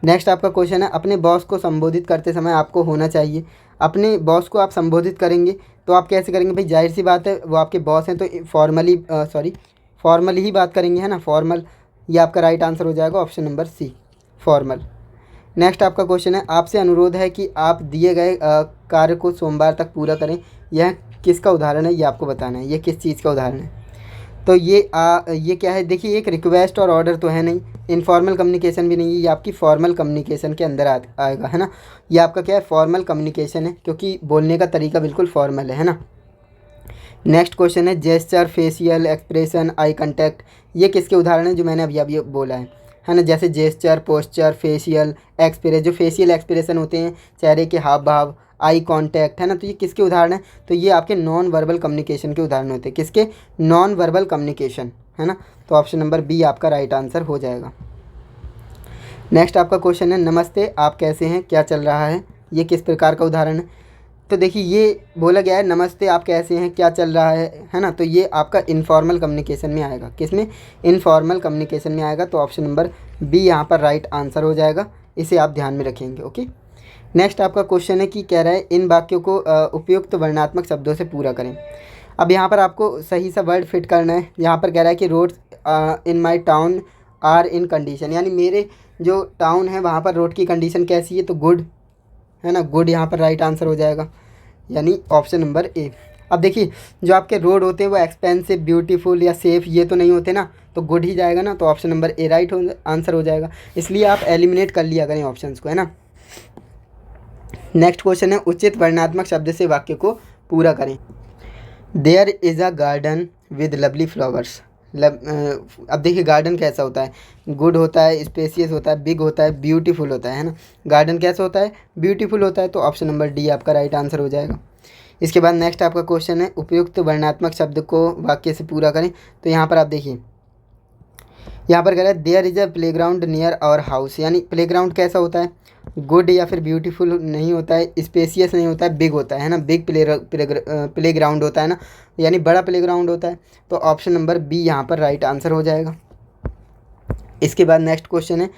नेक्स्ट आपका क्वेश्चन है, अपने बॉस को संबोधित करते समय आपको होना चाहिए। अपने बॉस को आप संबोधित करेंगे तो आप कैसे करेंगे, भाई जाहिर सी बात है वो आपके बॉस हैं तो फॉर्मली ही बात करेंगे, है ना, फॉर्मल। ये आपका राइट आंसर हो जाएगा, option number C, formal. Next आपका क्वेश्चन है, आपसे अनुरोध है कि आप दिए गए कार्य को सोमवार तक पूरा करें। यह किसका उदाहरण है, ये आपको बताना है, ये किस चीज़ का उदाहरण है। तो ये क्या है, देखिए एक रिक्वेस्ट और ऑर्डर तो है नहीं, इनफॉर्मल कम्युनिकेशन भी नहीं है, ये आपकी फॉर्मल कम्युनिकेशन के अंदर आएगा, है ना। ये आपका क्या है, फॉर्मल कम्युनिकेशन है, क्योंकि बोलने का तरीका बिल्कुल फॉर्मल है ना। नेक्सट क्वेश्चन है, जेस्चर, फेशियल एक्सप्रेशन, आई कंटेक्ट। ये किसके उदाहरण है, जो मैंने अभी बोला है ना। जैसे जेस्चर, पोस्चर, फेशियल एक्सप्रेशन, जो फेशियल एक्सप्रेशन होते हैं, चेहरे के हाव भाव, आई कांटेक्ट, है ना। तो ये किसके उदाहरण हैं? तो ये आपके नॉन वर्बल कम्युनिकेशन के उदाहरण होते हैं। किसके? नॉन वर्बल कम्युनिकेशन, है ना। तो ऑप्शन नंबर बी आपका राइट आंसर हो जाएगा। नेक्स्ट आपका क्वेश्चन है, नमस्ते आप कैसे हैं, क्या चल रहा है। ये किस प्रकार का उदाहरण है? तो देखिए ये बोला गया है नमस्ते आप कैसे हैं, क्या चल रहा है ना। तो ये आपका इनफॉर्मल कम्युनिकेशन में आएगा। किसमें? इनफॉर्मल कम्युनिकेशन में आएगा। तो ऑप्शन नंबर बी यहाँ पर राइट आंसर हो जाएगा। इसे आप ध्यान में रखेंगे। ओके, नेक्स्ट आपका क्वेश्चन है कि कह रहा है इन वाक्यों को उपयुक्त वर्णात्मक शब्दों से पूरा करें। अब यहाँ पर आपको सही सा वर्ड फिट करना है। यहाँ पर कह रहा है कि roads in my town are in condition, यानी मेरे जो टाउन है वहाँ पर रोड की कंडीशन कैसी है, तो गुड, है ना। गुड यहाँ पर राइट आंसर हो जाएगा, यानी ऑप्शन नंबर ए। अब देखिए जो आपके रोड होते हैं वो एक्सपेंसिव, ब्यूटीफुल या सेफ़ ये तो नहीं होते ना, तो गुड ही जाएगा ना। तो ऑप्शन नंबर ए राइट आंसर हो जाएगा। इसलिए आप एलिमिनेट कर लिया करें ऑप्शंस को, है ना। नेक्स्ट क्वेश्चन है, उचित वर्णात्मक शब्द से वाक्य को पूरा करें। There is a garden with lovely flowers. अब देखिए गार्डन कैसा होता है, गुड होता है, स्पेसियस होता है, बिग होता है, ब्यूटीफुल होता है ना। गार्डन कैसा होता है? ब्यूटीफुल होता है। तो ऑप्शन नंबर डी आपका राइट आंसर हो जाएगा। इसके बाद नेक्स्ट आपका क्वेश्चन है, उपयुक्त वर्णात्मक शब्द को वाक्य से पूरा करें। तो यहाँ पर आप देखिए, यहाँ पर कह रहा है there is a playground near our house, यानी प्लेग्राउंड कैसा होता है? गुड या फिर ब्यूटीफुल नहीं होता है, स्पेसियस नहीं होता है, बिग होता है ना। बिग प्लेग्राउंड होता है ना, यानी बड़ा प्लेग्राउंड होता है। तो ऑप्शन नंबर बी यहाँ पर राइट आंसर हो जाएगा। इसके बाद नेक्स्ट क्वेश्चन है,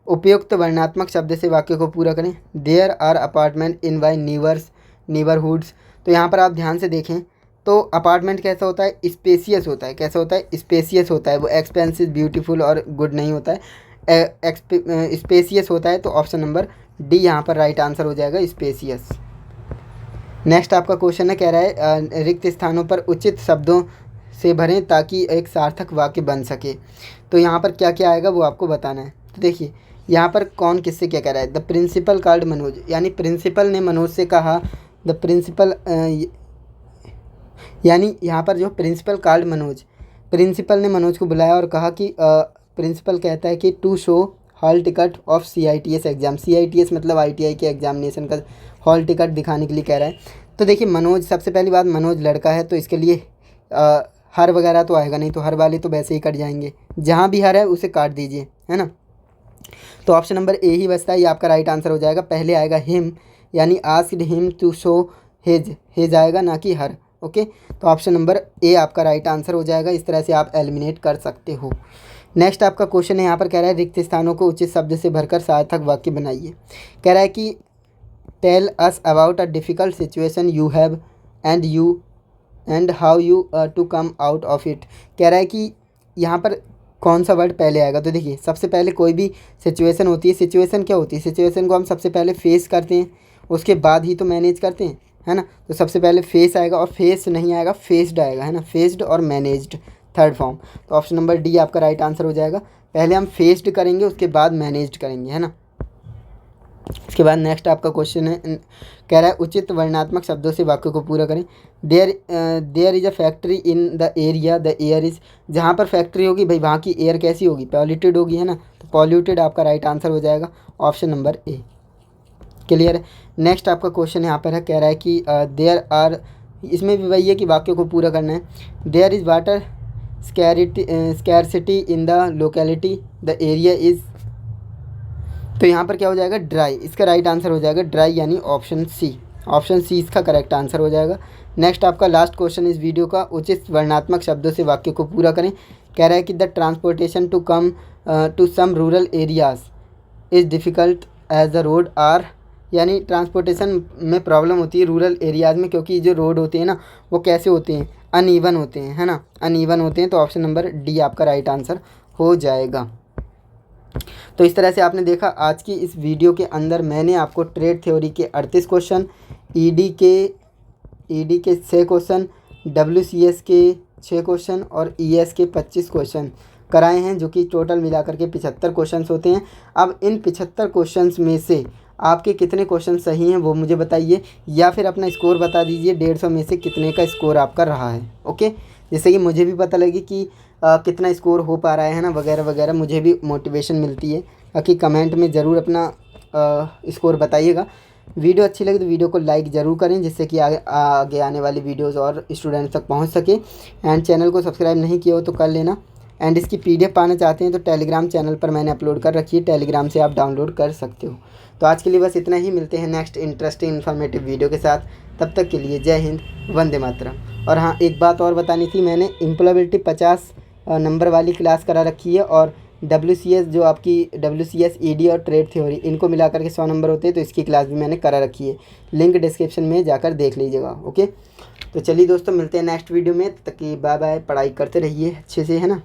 उपयुक्त वर्णात्मक शब्द से वाक्य को पूरा करें। There are apartment in why neighbourhoods. तो यहाँ पर आप ध्यान से देखें तो अपार्टमेंट कैसा होता है? स्पेसियस होता है। कैसा होता है? स्पेसियस होता है। वो एक्सपेंसिव, ब्यूटीफुल और गुड नहीं होता है, स्पेसियस होता है। तो ऑप्शन नंबर डी यहाँ पर राइट आंसर हो जाएगा, स्पेसियस। नेक्स्ट आपका क्वेश्चन है, कह रहा है रिक्त स्थानों पर उचित शब्दों से भरें ताकि एक सार्थक वाक्य बन सके। तो यहाँ पर क्या क्या आएगा वो आपको बताना है। तो देखिए यहाँ पर कौन किससे क्या कह रहा है। द प्रिंसिपल कॉल्ड मनोज, यानी प्रिंसिपल ने मनोज से कहा। द प्रिंसिपल यानी यहाँ पर जो प्रिंसिपल कॉल्ड मनोज, प्रिंसिपल ने मनोज को बुलाया और कहा कि प्रिंसिपल कहता है कि to show hall ticket of CITS exam. CITS मतलब ITI के एग्जामिनेशन का हॉल टिकट दिखाने के लिए कह रहा है। तो देखिए मनोज, सबसे पहली बात मनोज लड़का है तो इसके लिए हर वगैरह तो आएगा नहीं, तो हर वाले तो वैसे ही कट जाएंगे। जहाँ भी हर है उसे काट दीजिए, है ना। तो ऑप्शन नंबर ए ही बचता है, ये आपका राइट आंसर हो जाएगा। पहले आएगा हिम, यानी asked him to show his आएगा, ना कि हर। ओके, तो ऑप्शन नंबर ए आपका राइट आंसर हो जाएगा। इस तरह से आप एलिमिनेट कर सकते हो। नेक्स्ट आपका क्वेश्चन है, यहाँ पर कह रहा है रिक्त स्थानों को उचित शब्द से भरकर सार्थक वाक्य बनाइए। कह रहा है कि tell us about a difficult situation you have and how you to come out of it. कह रहा है कि यहाँ पर कौन सा वर्ड पहले आएगा। तो देखिए सबसे पहले कोई भी सिचुएशन होती है, सिचुएशन क्या होती है? सिचुएशन को हम सबसे पहले फेस करते हैं, उसके बाद ही तो मैनेज करते हैं, है ना। तो सबसे पहले फेस आएगा, और फेस नहीं आएगा, फेस्ड आएगा, है ना। फेस्ड और मैनेज्ड, थर्ड फॉर्म। तो ऑप्शन नंबर डी आपका राइट आंसर हो जाएगा। पहले हम फेस्ड करेंगे, उसके बाद मैनेज्ड करेंगे, है ना। इसके बाद नेक्स्ट आपका क्वेश्चन है, कह रहा है उचित वर्णात्मक शब्दों से वाक्य को पूरा करें। There is a factory in the area the air is. जहाँ पर फैक्ट्री होगी भाई वहाँ की एयर कैसी होगी? पॉल्यूटेड होगी, है ना। तो पॉल्यूटेड आपका राइट आंसर हो जाएगा, ऑप्शन नंबर ए। क्लियर है। नेक्स्ट आपका क्वेश्चन यहाँ पर है, कह रहा है कि देयर आर, इसमें भी वही है कि वाक्य को पूरा करना है। There is water scarcity in the locality the area is. तो यहाँ पर क्या हो जाएगा? ड्राई। इसका राइट आंसर हो जाएगा ड्राई, यानी ऑप्शन सी। ऑप्शन सी इसका करेक्ट आंसर हो जाएगा। नेक्स्ट आपका लास्ट क्वेश्चन इस वीडियो का, उचित वर्णात्मक शब्दों से वाक्य को पूरा करें। कह रहा है कि the transportation to come to some rural areas is difficult as the road are, यानी ट्रांसपोर्टेशन में प्रॉब्लम होती है रूरल एरियाज़ में, क्योंकि जो रोड होते हैं ना वो कैसे होते हैं? अनइवन होते हैं, है ना, अनइवन होते हैं। तो ऑप्शन नंबर डी आपका राइट आंसर हो जाएगा। तो इस तरह से आपने देखा आज की इस वीडियो के अंदर मैंने आपको ट्रेड थ्योरी के 38 क्वेश्चन, ईडी के 6 क्वेश्चन, WCS के 6 क्वेश्चन और ES के 25 क्वेश्चन कराए हैं, जो कि टोटल मिलाकर के 75 क्वेश्चंस होते हैं। अब इन 75 क्वेश्चंस में से आपके कितने क्वेश्चन सही हैं वो मुझे बताइए, या फिर अपना स्कोर बता दीजिए 150 में से कितने का स्कोर आपका रहा है। ओके, जिससे कि मुझे भी पता लगे कि कितना स्कोर हो पा रहा है ना, वगैरह वगैरह, मुझे भी मोटिवेशन मिलती है। बाकी कमेंट में ज़रूर अपना स्कोर बताइएगा। वीडियो अच्छी लगे तो वीडियो को लाइक ज़रूर करें, जिससे कि आगे आने वाली वीडियोज़ और स्टूडेंट्स तक पहुँच सके। एंड चैनल को सब्सक्राइब नहीं किया हो तो कर लेना। एंड इसकी PDF पाना चाहते हैं तो टेलीग्राम चैनल पर मैंने अपलोड कर रखी है, टेलीग्राम से आप डाउनलोड कर सकते हो। तो आज के लिए बस इतना ही, मिलते हैं नेक्स्ट इंटरेस्टिंग इन्फॉर्मेटिव वीडियो के साथ। तब तक के लिए जय हिंद, वंदे मातरम। और हाँ, एक बात और बतानी थी, मैंने एम्प्लॉयबिलिटी 50 नंबर वाली क्लास करा रखी है, और WCS जो आपकी WCS ED और ट्रेड थ्योरी, इनको मिला करके 100 नंबर होते हैं, तो इसकी क्लास भी मैंने करा रखी है। लिंक डिस्क्रिप्शन में जाकर देख लीजिएगा। ओके, तो चलिए दोस्तों, मिलते हैं नेक्स्ट वीडियो में। तब तक की बाय बाय। पढ़ाई करते रहिए अच्छे से, है ना।